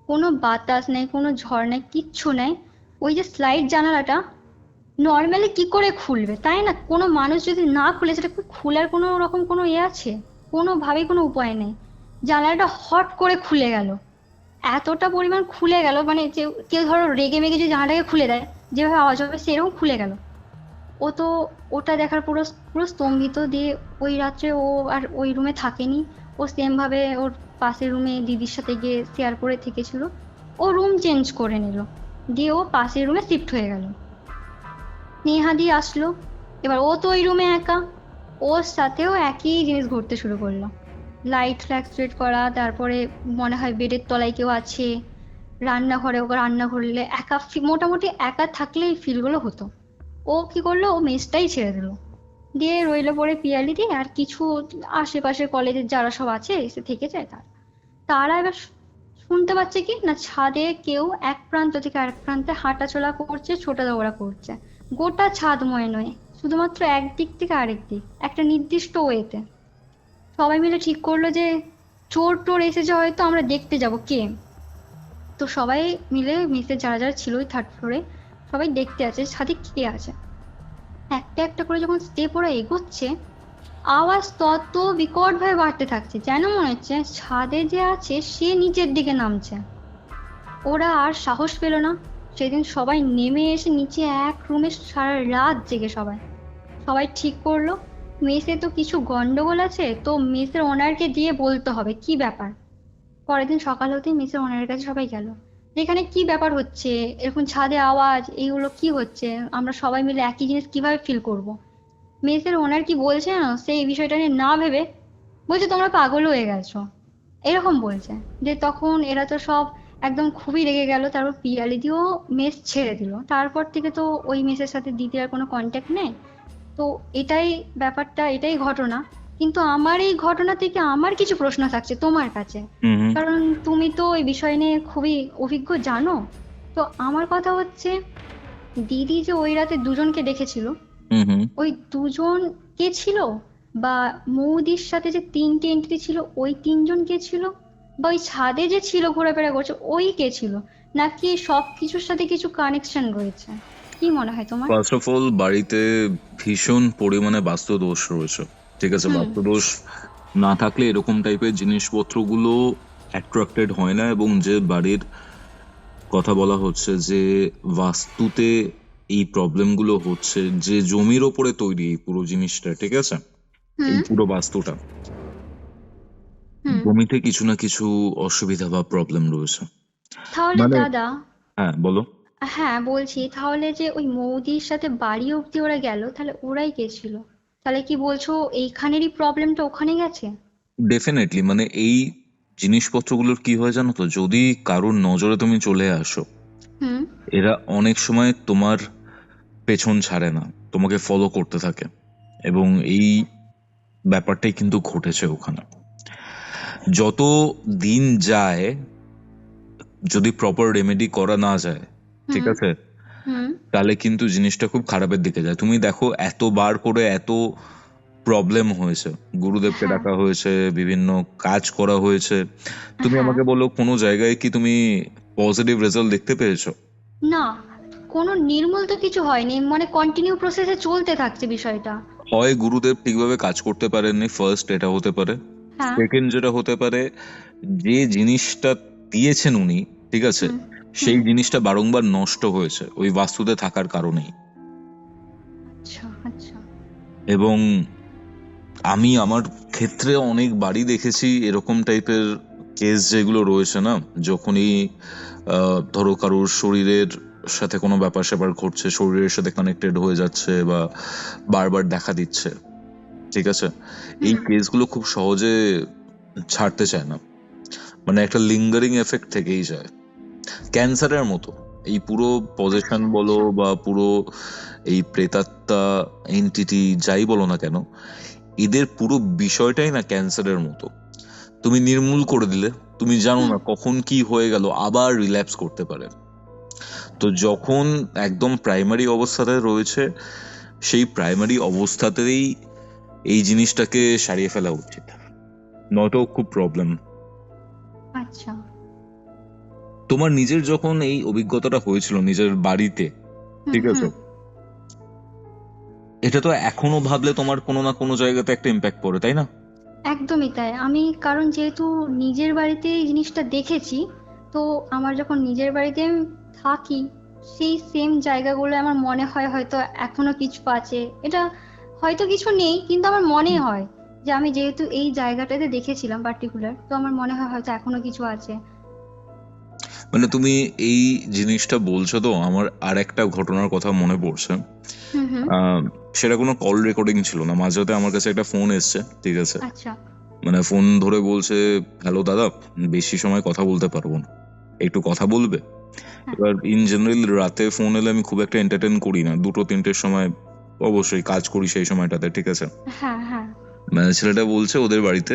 কোনো বাতাস নেই, কোনো ঝড় নেই, কিচ্ছু নেই, ওই যে স্লাইড জানালাটা নর্মালি কি করে খুলবে, তাই না? কোনো মানুষ যদি না খুলে, সেটা খোলার কোনো রকম কোনো আছে? কোনোভাবেই কোনো উপায় নেই। জানালাটা হট করে খুলে গেল, এতটা পরিমাণ খুলে গেল, মানে যে কেউ ধরো রেগে মেগে যে জানালাটাকে খুলে দেয়, যেভাবে আওয়াজ হবে সেরকম খুলে গেল। ও তো ওটা দেখার পুরো পুরো স্তম্ভিত। দিয়ে ওই রাত্রে ও আর ওই রুমে থাকেনি। ও সেম ভাবে ওর পাশের রুমে দিদির সাথে গিয়ে শেয়ার করে থেকেছিল। ও রুম চেঞ্জ করে নিল, দিয়ে ও পাশের রুমে শিফট হয়ে গেল। নেহাদি আসলো, এবার ও তো ওই রুমে একা, ওর সাথেও একই জিনিস ঘটতে শুরু করলো। লাইট ফ্ল্যাকচুয়েট করা, তারপরে মনে হয় বেডের তলায় কেউ আছে, রান্নাঘরে, ওকে রান্না করলে একা, মোটামুটি একা থাকলে এই ফিলগুলো হতো। ও কি করলো, ও মেসটাই ছেড়ে দিল, দিয়ে রইলো পরে পিয়ালি দিয়ে আর কিছু আশেপাশের কলেজের যারা সব আছে এসে থেকে যায়। তারা এবার শুনতে পাচ্ছে কি না, ছাদে কেউ এক প্রান্ত থেকে আরেক প্রান্তে হাঁটাচলা করছে, ছোটা দৌড়া করছে। গোটা ছাদময় নয়, শুধুমাত্র একদিক থেকে আরেক দিক, একটা নির্দিষ্ট ওয়েতে। সবাই মিলে ঠিক করলো যে চোর টোর এসেছে হয়তো, আমরা দেখতে যাব কে। তো সবাই মিলে মেসে যারা যারা ছিল ওই 3rd ফ্লোরে, সবাই দেখতে আছে ছাদে কে আছে। একটা একটা করে যখন স্টেপ ওরা এগোচ্ছে, আওয়াজ তত বিকট ভাবে বাড়তে থাকছে, যেন মনে হচ্ছে ছাদে যে আছে সে নিচের দিকে নামছে। ওরা আর সাহস পেল না। সেদিন সবাই নেমে এসে নিচে এক রুমে সারা রাত জেগে সবাই সবাই ঠিক করলো মেসে তো কিছু গন্ডগোল আছে, তো মেসের ওনারকে দিয়ে বলতে হবে কি ব্যাপার। পরের দিন সকাল হতেই মেসের ওনারের কাছে সবাই গেল, যেখানে কি ব্যাপার হচ্ছে, এরকম ছাদে আওয়াজ, এইগুলো কি হচ্ছে, আমরা সবাই মিলে একই জিনিস কিভাবে ফিল করব। মেসের ওনার কি বলছে না, সেই বিষয়টা নিয়ে না ভেবে বলছে তোমরা পাগল হয়ে গেছো, এরকম বলছে। যে তখন এরা তো সব একদম খুবই রেগে গেল। তারপর পিয়ালিদিও মেস ছেড়ে দিল। তারপর থেকে তো ওই মেসের সাথে দিদির আর কোনো কন্ট্যাক্ট নেই। তো এটাই ব্যাপারটা, এটাই ঘটনা। কিন্তু আমার এই ঘটনা থেকে আমার কিছু প্রশ্ন থাকছে তোমার কাছে, কারণ তুমি তো এই বিষয় নিয়ে খুবই অভিজ্ঞ, জানো। তো আমার কথা হচ্ছে, দিদি যে ওই রাতে দুজনকে দেখেছিল, ওই দুজন কে ছিল? বা মৌদির সাথে যে 3টে এন্ট্রি ছিল, ওই 3জন কে ছিল? বা ওই ছাদে যে ছিল ঘোরাফেরা করছে, ওই কে ছিল? নাকি সব কিছুর সাথে কিছু কানেকশন রয়েছে? কি মনে হয় তোমার? ফার্স্ট অফ অল, বাড়িতে ভীষণ পরিমাণে বাস্তুদোষ রয়েছে। ঠিক আছে, বাস্তুদোষ না থাকলে এরকম টাইপের জিনিসপত্রগুলো অ্যাট্রাক্টেড হয় না। এবং যে বাড়ির কথা বলা হচ্ছে, যে বাস্তুতে এই প্রবলেমগুলো হচ্ছে, যে জমির ওপরে তৈরি এই পুরো জিনিসটা, ঠিক আছে, এই পুরো বাস্তুটা, জমিতে কিছু না কিছু অসুবিধা বা প্রবলেম রয়েছে। তাহলে দাদা, হ্যাঁ বলো। হ্যাঁ বলছি, তাহলে যে ওই মৌদির সাথে বাড়ি অব্দি ওরা গেল, তাহলে ওরাই কে ছিল? তাহলে কি বলছো এইখানেরই প্রবলেমটা ওখানে গেছে? ডেফিনেটলি, মানে এই জিনিসপত্রগুলোর কি হয় জানো তো, যদি কারোর নজরে তুমি চলে আসো, হুম। এরা অনেক সময় তোমার পেছন ছাড়ে না, তোমাকে ফলো করতে থাকে। এবং এই ব্যাপারটাই কিন্তু ঘটেছে ওখানে। যত দিন যায়, যদি প্রপার রেমেডি করা না যায়, ঠিক হুম। আছে, হুম। তাহলে কিন্তু জিনিসটা খুব খারাপের দিকে যায়। তুমি দেখো, এতবার করে এত প্রবলেম হয়েছে, গুরুদেবকে হ্যাঁ। ডাকা হয়েছে, বিভিন্ন কাজ করা হয়েছে, তুমি হ্যাঁ। আমাকে বলো কোনো জায়গায় কি তুমি পজিটিভ রেজাল্ট দেখতে পেয়েছো? না, কোনো নির্মূল তো কিছু হয়নি, মানে কন্টিনিউ প্রসেসে চলতে থাকছে বিষয়টা। হয় গুরুদেব ঠিকভাবে কাজ করতে পারেননি, ফার্স্ট এটা হতে পারে। হ্যাঁ। সেকেন্ড যেটা হতে পারে, যে জিনিসটা দিয়েছেন উনি, ঠিক আছে, হুম। হুম। সেই জিনিসটা বারংবার নষ্ট হয়েছে ওই বাস্তুতে থাকার কারণেই। আচ্ছা, আচ্ছা। এবং আমি আমার ক্ষেত্রে অনেক বাড়ি দেখেছি এরকম টাইপের কেস যেগুলো রয়েছে না, যখনই ধরো কারোর শরীরের সাথে কোনো ব্যাপার স্যাপার ঘটছে, শরীরের সাথে কানেক্টেড হয়ে যাচ্ছে বা বারবার দেখা দিচ্ছে, ঠিক আছে, এই হুম। কেসগুলো খুব সহজে ছাড়তে চায় না। মানে একটা লিঙ্গারিং এফেক্ট থেকেই যায়, ক্যান্সারের মতো। এই পুরো পজেশন আচ্ছা, বলো আচ্ছা। বা পুরো এই প্রেতাত্মা এন্টিটি যাই বলো না কেন, এদের পুরো বিষয়টাই না ক্যান্সারের মতো। তুমি নির্মূল করে দিলে, তুমি জানো হুম। না কখন কি হয়ে গেল, আবার রিল্যাপস করতে পারে। তো যখন একদম প্রাইমারি অবস্থাতে রয়েছে, সেই প্রাইমারি অবস্থাতেই এই জিনিসটাকে সারিয়ে ফেলা উচিত, নয়তো খুব প্রবলেম। আচ্ছা। তোমার নিজের যখন এই অভিজ্ঞতাটা হয়েছিল নিজের বাড়িতে, হুম। ঠিক আছে, হুম। এটা তো এখনো ভাবলে তোমার কোনো না কোনো জায়গাতে একটা ইম্প্যাক্ট পড়ে, তাই না? একদমই তাই। আমি কারণ যেহেতু নিজের বাড়িতে এই জিনিসটা দেখেছি, তো আমার যখন নিজের বাড়িতে আমি থাকি, সেই সেম জায়গাগুলো আমার মনে হয় হয়তো এখনো কিছু আছে। এটা হয়তো কিছু নেই, কিন্তু আমার মনে হয় যে আমি যেহেতু এই জায়গাটাতে দেখেছিলাম পার্টিকুলার, তো আমার মনে হয় হয়তো এখনো কিছু আছে। মানে তুমি এই জিনিসটা বলছো তো, আমার আর একটা ঘটনার কথা মনে পড়ছে। হুম। হুম। আহ, সেটা কোনো কল রেকর্ডিং ছিল না, মাঝরাতে আমার কাছে একটা ফোন এসছে, ঠিক আছে, আচ্ছা। মানে ফোন ধরে বলছে, হ্যালো দাদা, বেশি সময় কথা বলতে পারবো না, একটু কথা বলবে? হ্যাঁ। এবার ইন জেনারেল রাতে ফোন এলে আমি খুব একটা এন্টারটেন করি না, 2-3টের সময় অবশ্যই কাজ করি সেই সময়টাতে, ঠিক আছে। হ্যাঁ। হ্যাঁ। মানে ছেলেটা বলছে ওদের বাড়িতে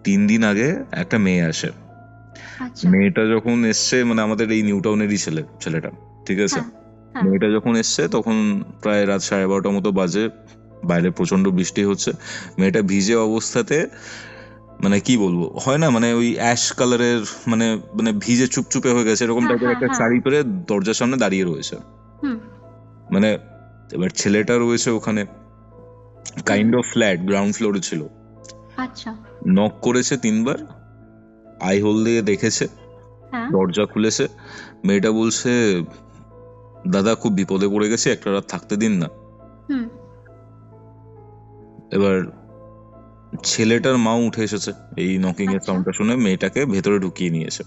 3 দিন আগে একটা মেয়ে আসে। আচ্ছা। মেয়েটা যখন এসছে, মানে আমাদের এই নিউ টাউনেরই ছেলেটা, ঠিক আছে, হ্যাঁ। হ্যাঁ। মেয়েটা যখন এসছে তখন প্রায় রাত 12:30 মতো বাজে, বাইরে প্রচন্ড বৃষ্টি হচ্ছে। মেয়েটা ভিজে অবস্থাতে, মানে কি বলবো, হয় না, মানে ওই অ্যাশ কালারের, মানে মানে ভিজে চুপচুপে হয়ে গেছে এরকম হ্যাঁ। টাইপের হ্যাঁ। একটা হ্যাঁ। শাড়ি পরে দরজার সামনে দাঁড়িয়ে রয়েছে। হুম। মানে এবার ছেলেটা রয়েছে ওখানে, হুম। কাইন্ড অফ ফ্ল্যাট, গ্রাউন্ড ফ্লোরে ছিল। আচ্ছা। নক করেছে 3বার, আই হোল দিয়ে দেখেছে, হ্যাঁ। দরজা খুলেছে। মেয়েটা বলছে, দাদা খুব বিপদে পড়ে গেছে, একটা রাত থাকতে দিন না। হুম। এবার ছেলেটার মা উঠে এসেছে, এই নকিং এর আচ্ছা। সাউন্ডটা শুনে মেয়েটাকে ভেতরে ঢুকিয়ে নিয়েছে।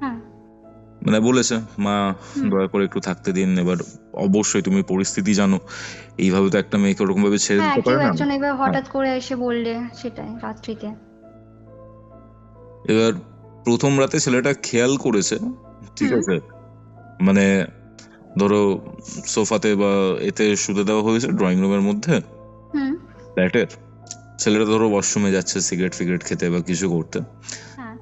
হ্যাঁ। মানে বলেছে, মা হুম। দয়া করে একটু থাকতে দিন। এবার অবশ্যই তুমি পরিস্থিতি জানো, এইভাবে তো একটা মেয়েকে ওরকম ভাবে ছেড়ে হ্যাঁ, দিতে কেউ পারে না। একজন এবার হ্যাঁ, হঠাৎ করে এসে বললে, সেটাই রাত্রিতে। এবার প্রথম রাতে ছেলেটা খেয়াল করেছে, ঠিক হুম। আছে, মানে ধরো সোফাতে বা এতে শুতে দেওয়া হয়েছে ড্রয়িং রুমের মধ্যে হুম। ফ্ল্যাটের। ছেলেটা ধরো ওয়াশরুমে যাচ্ছে সিগারেট ফিগারেট খেতে বা কিছু করতে। হ্যাঁ।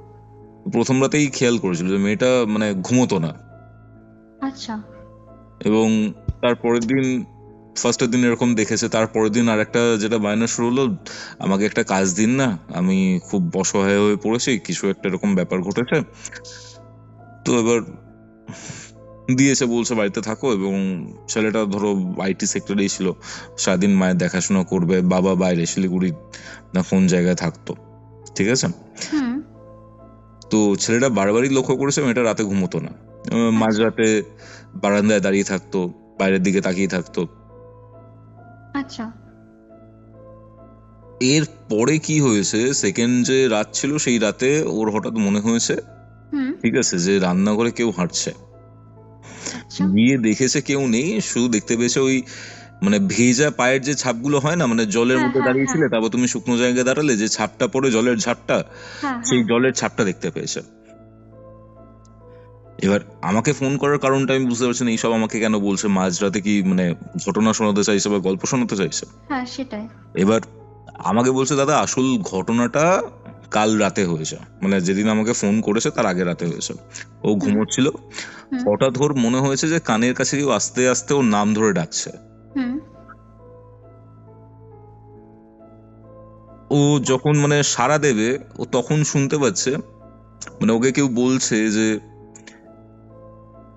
প্রথম রাতেই খেয়াল করেছিল যে মেয়েটা মানে ঘুমোতো না। আচ্ছা। এবং তারপরের দিন, ফার্স্টের দিন এরকম দেখেছে, তারপরের দিন আর একটা যেটা বায়না শুরু হলো, আমাকে একটা কাজ দিন না, আমি খুব অসহায় হয়ে পড়েছি, কিছু একটা এরকম ব্যাপার ঘটেছে। তো এবার দিয়েছে, বলছে বাড়িতে থাকো। এবং ছেলেটা ধরো আইটি সেক্টরেই ছিল, সারাদিন মায়ের দেখাশোনা করবে, বাবা বাইরে শিলিগুড়ি না কোন জায়গায় থাকতো, ঠিক আছে। হুম। তো ছেলেটা বারবারই লক্ষ্য করেছে মেয়েটা রাতে ঘুমোতো না, আচ্ছা। মাঝরাতে বারান্দায় দাঁড়িয়ে থাকতো, বাইরের দিকে তাকিয়ে থাকতো। আচ্ছা। এর পরে কি হয়েছে, সেকেন্ড যে রাত ছিল সেই রাতে ওর হঠাৎ মনে হয়েছে, হুম। ঠিক আছে, যে রান্নাঘরে কেউ হাঁটছে। আচ্ছা। গিয়ে দেখেছে কেউ নেই, শুধু দেখতে পেয়েছে ওই মানে ভেজা পায়ের যে ছাপগুলো হয় না, মানে জলের হ্যাঁ মধ্যে হ্যাঁ হ্যাঁ দাঁড়িয়েছিলে তারপর তুমি শুকনো জায়গায় দাঁড়ালে যে ছাপটা পড়ে, জলের ছাপটা, হ্যাঁ সেই হ্যাঁ জলের ছাপটা দেখতে পেয়েছে। এবার আমাকে ফোন করার কারণটা আমি বুঝতে পারছি না, এইসব আমাকে কেন বলছে, মাঝরাতে কি মানে ঘটনা শোনাতে চাইছে বা গল্প শোনাতে চাইছে। হ্যাঁ সেটাই। এবার আমাকে বলছে দাদা আসল ঘটনাটা কাল রাতে হয়েছে, মানে যেদিন আমাকে ফোন করেছে তার আগে রাতে হয়েছে। ও হুম ঘুমোচ্ছিল, হুম হঠাৎ ওর মনে হয়েছে যে কানের কাছে কেউ আস্তে আস্তে ওর নাম ধরে ডাকছে। হুম ও যখন মানে সাড়া দেবে, ও তখন শুনতে পাচ্ছে মানে ওকে কেউ বলছে যে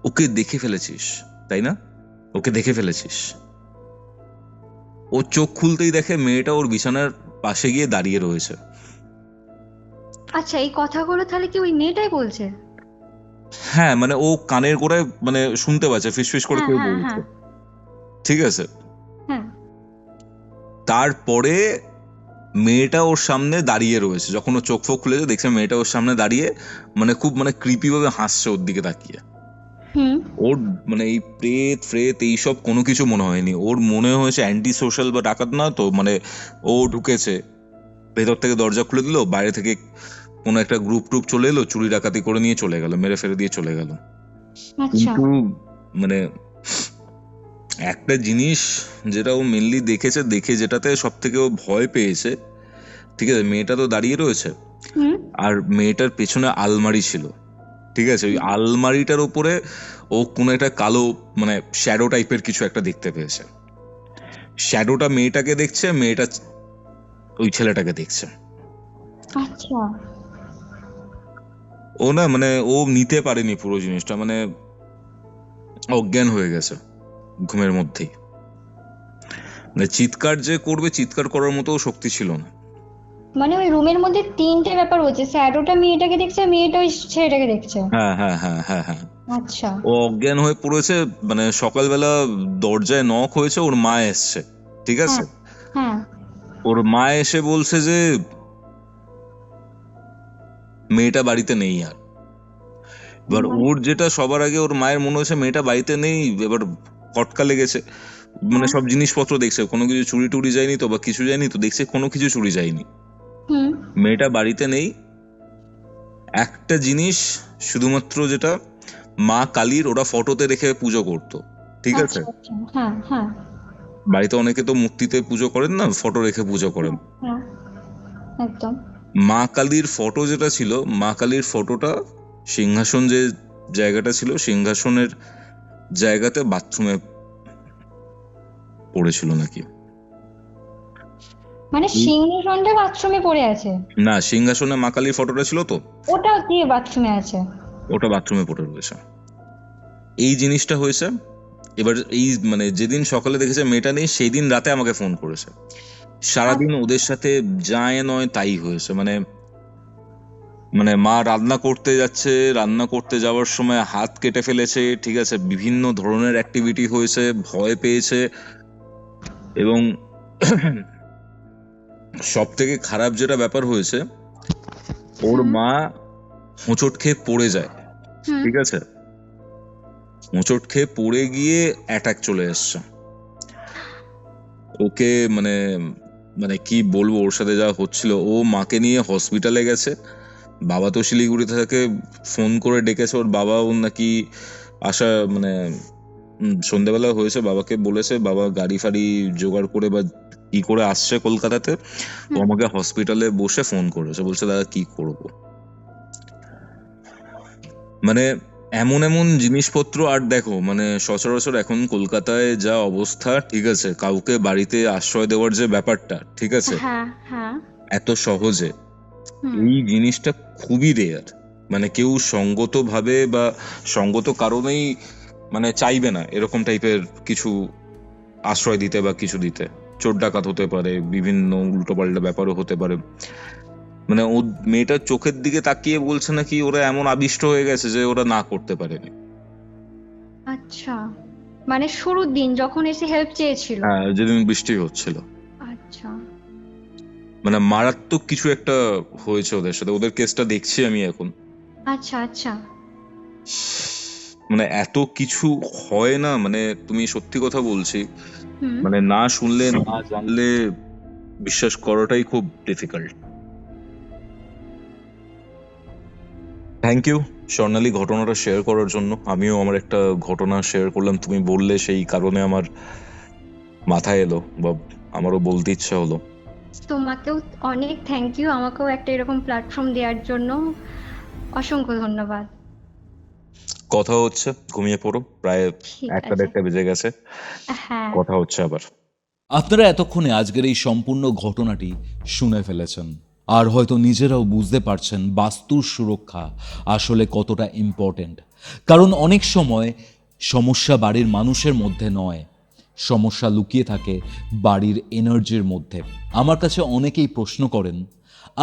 ওকে দেখে ফেলেছিস, তাই না, ওকে দেখে ফেলেছিস। ও চোখ খুলতেই দেখে মেয়েটা ওর বিছানার পাশে গিয়ে দাঁড়িয়ে রয়েছে। আচ্ছা, এই কথাগুলো তাহলে কি ওই মেয়েটাই বলছে? হ্যাঁ, মানে ও কানের গোড়ায় মানে শুনতে পাচ্ছে ফিসফিস করে হ্যাঁ কেউ হ্যাঁ বলছে, হ্যাঁ ঠিক আছে। হ্যাঁ তারপরে মেয়েটা ওর সামনে দাঁড়িয়ে রয়েছে, যখন ও চোখ ফোক খুলেছে দেখছে মেয়েটা ওর সামনে দাঁড়িয়ে মানে খুব মানে ক্রিপি ভাবে হাসছে ওর দিকে তাকিয়ে। হুম ওর মানে এই প্রেত ফ্রেত এইসব কোনো কিছু মনে হয়নি, ওর মনে হয়েছে অ্যান্টি সোশ্যাল বা ডাকাত না তো, মানে ও ঢুকেছে, ভেতর থেকে দরজা খুলে দিল, বাইরে থেকে কোনো একটা গ্রুপ টুপ চলে এলো, চুরি ডাকাতি করে নিয়ে চলে গেল, মেরে ফেরে দিয়ে চলে গেল। আচ্ছা কিন্তু মানে একটা জিনিস যেটা ও মেনলি দেখেছে, দেখে যেটাতে সব থেকে ও ভয় পেয়েছে, ঠিক আছে, মেয়েটা তো দাঁড়িয়ে রয়েছে হুম আর মেয়েটার পেছনে আলমারি ছিল, ঠিক আছে, ওই আলমারিটার উপরে ও কোনো একটা কালো মানে শ্যাডো টাইপের কিছু একটা দেখতে পেয়েছে। শ্যাডোটা মেয়েটাকে দেখছে, মেয়েটা ওই ছেলেটাকে দেখছে। আচ্ছা ও না মানে ও নিতে পারেনি পুরো জিনিসটা, মানে অজ্ঞান হয়ে গেছে ঘুমের মধ্যেই। মানে চিৎকার যে করবে, চিৎকার করার মতো শক্তি ছিল না। মানে ওই রুমের মধ্যে তিনটে ব্যাপার হচ্ছে, স্যাডোটা মেয়েটাকে দেখছে, মেয়েটা ওই ছেলেটাকে দেখছে। হ্যাঁ হ্যাঁ হ্যাঁ হ্যাঁ হ্যাঁ। আচ্ছা ও অজ্ঞান হয়ে পড়েছে, মানে সকালবেলা দরজায় নক হয়েছে, ওর মা এসছে, ঠিক হ্যাঁ আছে। হ্যাঁ ওর মা এসে বলছে যে মেয়েটা বাড়িতে নেই আর। এবার মানে ওর যেটা সবার আগে ওর মায়ের মনে হয়েছে মেয়েটা বাড়িতে নেই, এবার খটকা লেগেছে, মানে হ্যাঁ সব জিনিসপত্র দেখছে, কোনো কিছু চুরি টুরি যায়নি তো বা কিছু যায়নি তো, দেখছে কোনো কিছু চুরি যায়নি, হুম মেয়েটা বাড়িতে নেই। একটা জিনিস শুধুমাত্র যেটা মা কালীর ওরা ফটোতে রেখে পুজো করতো, ঠিক আছে, আচ্ছা আচ্ছা হ্যাঁ হ্যাঁ বাড়িতে অনেকে তো মূর্তিতে পুজো করেন না, ফটো রেখে পুজো করেন। হ্যাঁ একদম। মা কালীর ফটো যেটা ছিল, মা কালীর ফটোটা সিংহাসন যে জায়গাটা ছিল, সিংহাসনের জায়গাতে বাথরুমে পড়েছিল নাকি। মানে সিংহাসনটা বাথরুমে পড়ে আছে? না, সিংহাসনে মা কালীর ফটোটা ছিল তো, ওটা দিয়ে বাথরুমে আছে? ওটা বাথরুমে পড়ে রয়েছে। এই জিনিসটা হয়েছে। এবার এই মানে যেদিন সকালে দেখেছে মেয়েটা নেই, সেই দিন রাতে আমাকে ফোন করেছে। সারাদিন ওদের সাথে যায় নয় তাই হয়েছে, মানে মানে মা রান্না করতে যাচ্ছে, রান্না করতে যাওয়ার সময় হাত কেটে ফেলেছে, ঠিক আছে, বিভিন্ন ধরনের অ্যাক্টিভিটি হয়েছে, ভয় পেয়েছে। এবং সব থেকে খারাপ যেটা ব্যাপার হয়েছে, ওর হুম মা হোঁচট খেয়ে পড়ে যায়, হুম ঠিক আছে, হোঁচট খেয়ে পড়ে গিয়ে অ্যাটাক চলে এসছে ওকে। মানে মানে কি বলবো, ওর সাথে যা হচ্ছিল, ও মাকে নিয়ে হসপিটালে গেছে, বাবা তো শিলিগুড়িতে থাকে, ফোন করে ডেকেছে ওর বাবা, ও নাকি আসা মানে সন্ধ্যেবেলা হয়েছে, বাবাকে বলেছে, বাবা গাড়ি ফাড়ি জোগাড় করে বা কি করে আসছে কলকাতাতে। ও হুম আমাকে হসপিটালে বসে ফোন করেছে, বলছে দাদা কি করব। মানে এমন এমন জিনিসপত্র। আর দেখো মানে সচরাচর এখন কলকাতায় যা অবস্থা, ঠিক আছে, কাউকে বাড়িতে আশ্রয় দেওয়ার যে ব্যাপারটা, ঠিক আছে, হ্যাঁ হ্যাঁ এত সহজে হুম এই জিনিসটা খুবই রেয়ার। মানে কেউ সঙ্গত ভাবে বা সঙ্গত কারণেই মানে চাইবে না এরকম টাইপের কিছু আশ্রয় দিতে বা কিছু দিতে। চোর ডাকাত হতে পারে, বিভিন্ন উল্টোপাল্টা ব্যাপারও হতে পারে। মানে ও মেয়েটার চোখের দিকে তাকিয়ে বলছে নাকি ওরা এমন আবিষ্ট হয়ে গেছে যে ওরা না করতে পারেনি। আচ্ছা, মানে শুরুর দিন যখন এসে হেল্প চেয়েছিল? হ্যাঁ, যেদিন বৃষ্টি হচ্ছিল, আচ্ছা মানে মারাত্মক কিছু একটা হয়েছে ওদের সাথে। ওদের কেসটা দেখছি আমি এখন। আচ্ছা আচ্ছা মানে এত কিছু হয় না, মানে তুমি সত্যি কথা বলছি, হুম। মানে না শুনলে না জানলে বিশ্বাস করাটাই খুব ডিফিকাল্ট। থ্যাংক ইউ স্বর্ণালী ঘটনাটা শেয়ার করার জন্য। আমিও আমার একটা ঘটনা শেয়ার করলাম, তুমি বললে সেই কারণে আমার মাথায় এলো বা আমারও বলতে ইচ্ছা হলো। তোমাকেও অনেক থ্যাংক ইউ, আমাকেও একটা এরকম প্ল্যাটফর্ম দেওয়ার জন্য অসংখ্য ধন্যবাদ। কথা হচ্ছে, ঘুমিয়ে পড়ো, প্রায় ঠিক 1টা আছে। 1:30 বেজে গেছে। হ্যাঁ। কথা হচ্ছে আবার। আপনারা এতক্ষণে আজকের এই সম্পূর্ণ ঘটনাটি শুনে ফেলেছেন আর হয়তো নিজেরাও বুঝতে পারছেন বাস্তুর সুরক্ষা আসলে কতটা ইম্পর্ট্যান্ট। কারণ অনেক সময় সমস্যা বাড়ির মানুষের মধ্যে নয়, সমস্যা লুকিয়ে থাকে বাড়ির এনার্জির মধ্যে। আমার কাছে অনেকেই প্রশ্ন করেন,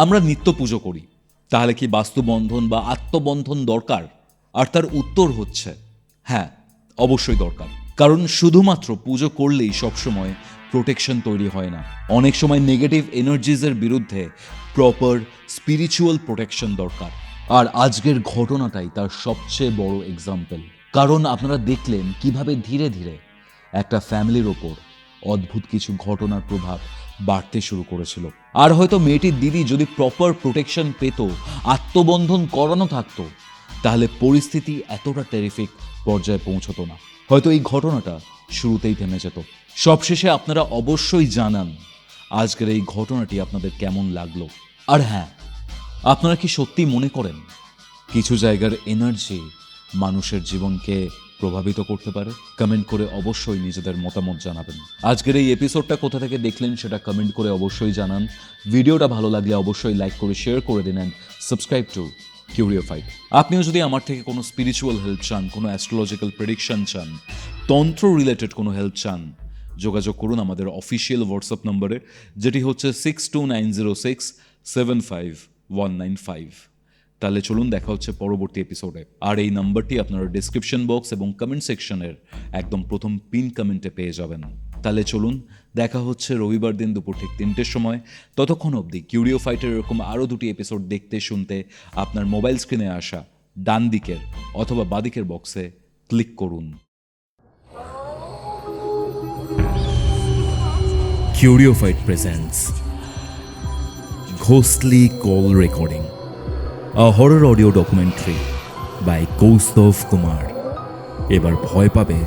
আমরা নিত্য পুজো করি, তাহলে কি বাস্তুবন্ধন বা আত্মবন্ধন দরকার? আর তার উত্তর হচ্ছে হ্যাঁ, অবশ্যই দরকার। কারণ শুধুমাত্র পুজো করলেই সবসময় প্রোটেকশন তৈরি হয় না। অনেক সময় নেগেটিভ এনার্জিজের বিরুদ্ধে প্রপার স্পিরিচুয়াল প্রোটেকশন দরকার। আর আজকের ঘটনাটাই তার সবচেয়ে বড় এক্সাম্পল। কারণ আপনারা দেখলেন কিভাবে ধীরে ধীরে একটা ফ্যামিলির ওপর অদ্ভুত কিছু ঘটনার প্রভাব বাড়তে শুরু করেছিল। আর হয়তো মেয়েটির দিদি যদি প্রপার প্রোটেকশন পেত, আত্মবন্ধন করানো থাকতো, তাহলে পরিস্থিতি এতটা টেরিফিক পর্যায়ে পৌঁছতো না। হয়তো এই ঘটনাটা শুরুতেই থেমে যেত। সবশেষে আপনারা অবশ্যই জানান আজকের এই ঘটনাটি আপনাদের কেমন লাগলো। আর হ্যাঁ, আপনারা কি সত্যি মনে করেন কিছু জায়গার এনার্জি মানুষের জীবনকে প্রভাবিত করতে পারে? কমেন্ট করে অবশ্যই নিজেদের মতামত জানাবেন। আজকের এই এপিসোডটা কোথা থেকে দেখলেন সেটা কমেন্ট করে অবশ্যই জানান। ভিডিওটা ভালো লাগলে অবশ্যই লাইক করে শেয়ার করে দিন অ্যান্ড সাবস্ক্রাইব টু কিউরিওফাইড। আপনিও যদি আমার থেকে কোনো স্পিরিচুয়াল হেল্প চান, কোনো অ্যাস্ট্রোলজিক্যাল প্রেডিকশন চান, তন্ত্র রিলেটেড কোনো হেল্প চান, যোগাযোগ করুন আমাদের অফিসিয়াল হোয়াটসঅ্যাপ নম্বরে, যেটি হচ্ছে 6290675195। তাহলে চলুন দেখা হচ্ছে পরবর্তী এপিসোডে। আর এই নাম্বারটি আপনারা ডিসক্রিপশন বক্স এবং কমেন্ট সেকশনের একদম প্রথম পিন কমেন্টে পেয়ে যাবেন। তাহলে চলুন দেখা হচ্ছে রবিবার দিন দুপুর ঠিক 3টের সময়। ততক্ষণ অবধি কিউরিও ফাইটের এরকম আরও 2টি এপিসোড দেখতে শুনতে আপনার মোবাইল স্ক্রিনে আসা ডান দিকের অথবা বাদিকের বক্সে ক্লিক করুন। Curiophied presents Ghostly Call Recording, a horror audio documentary by Kaustav Kumar. এবার ভয় পাবে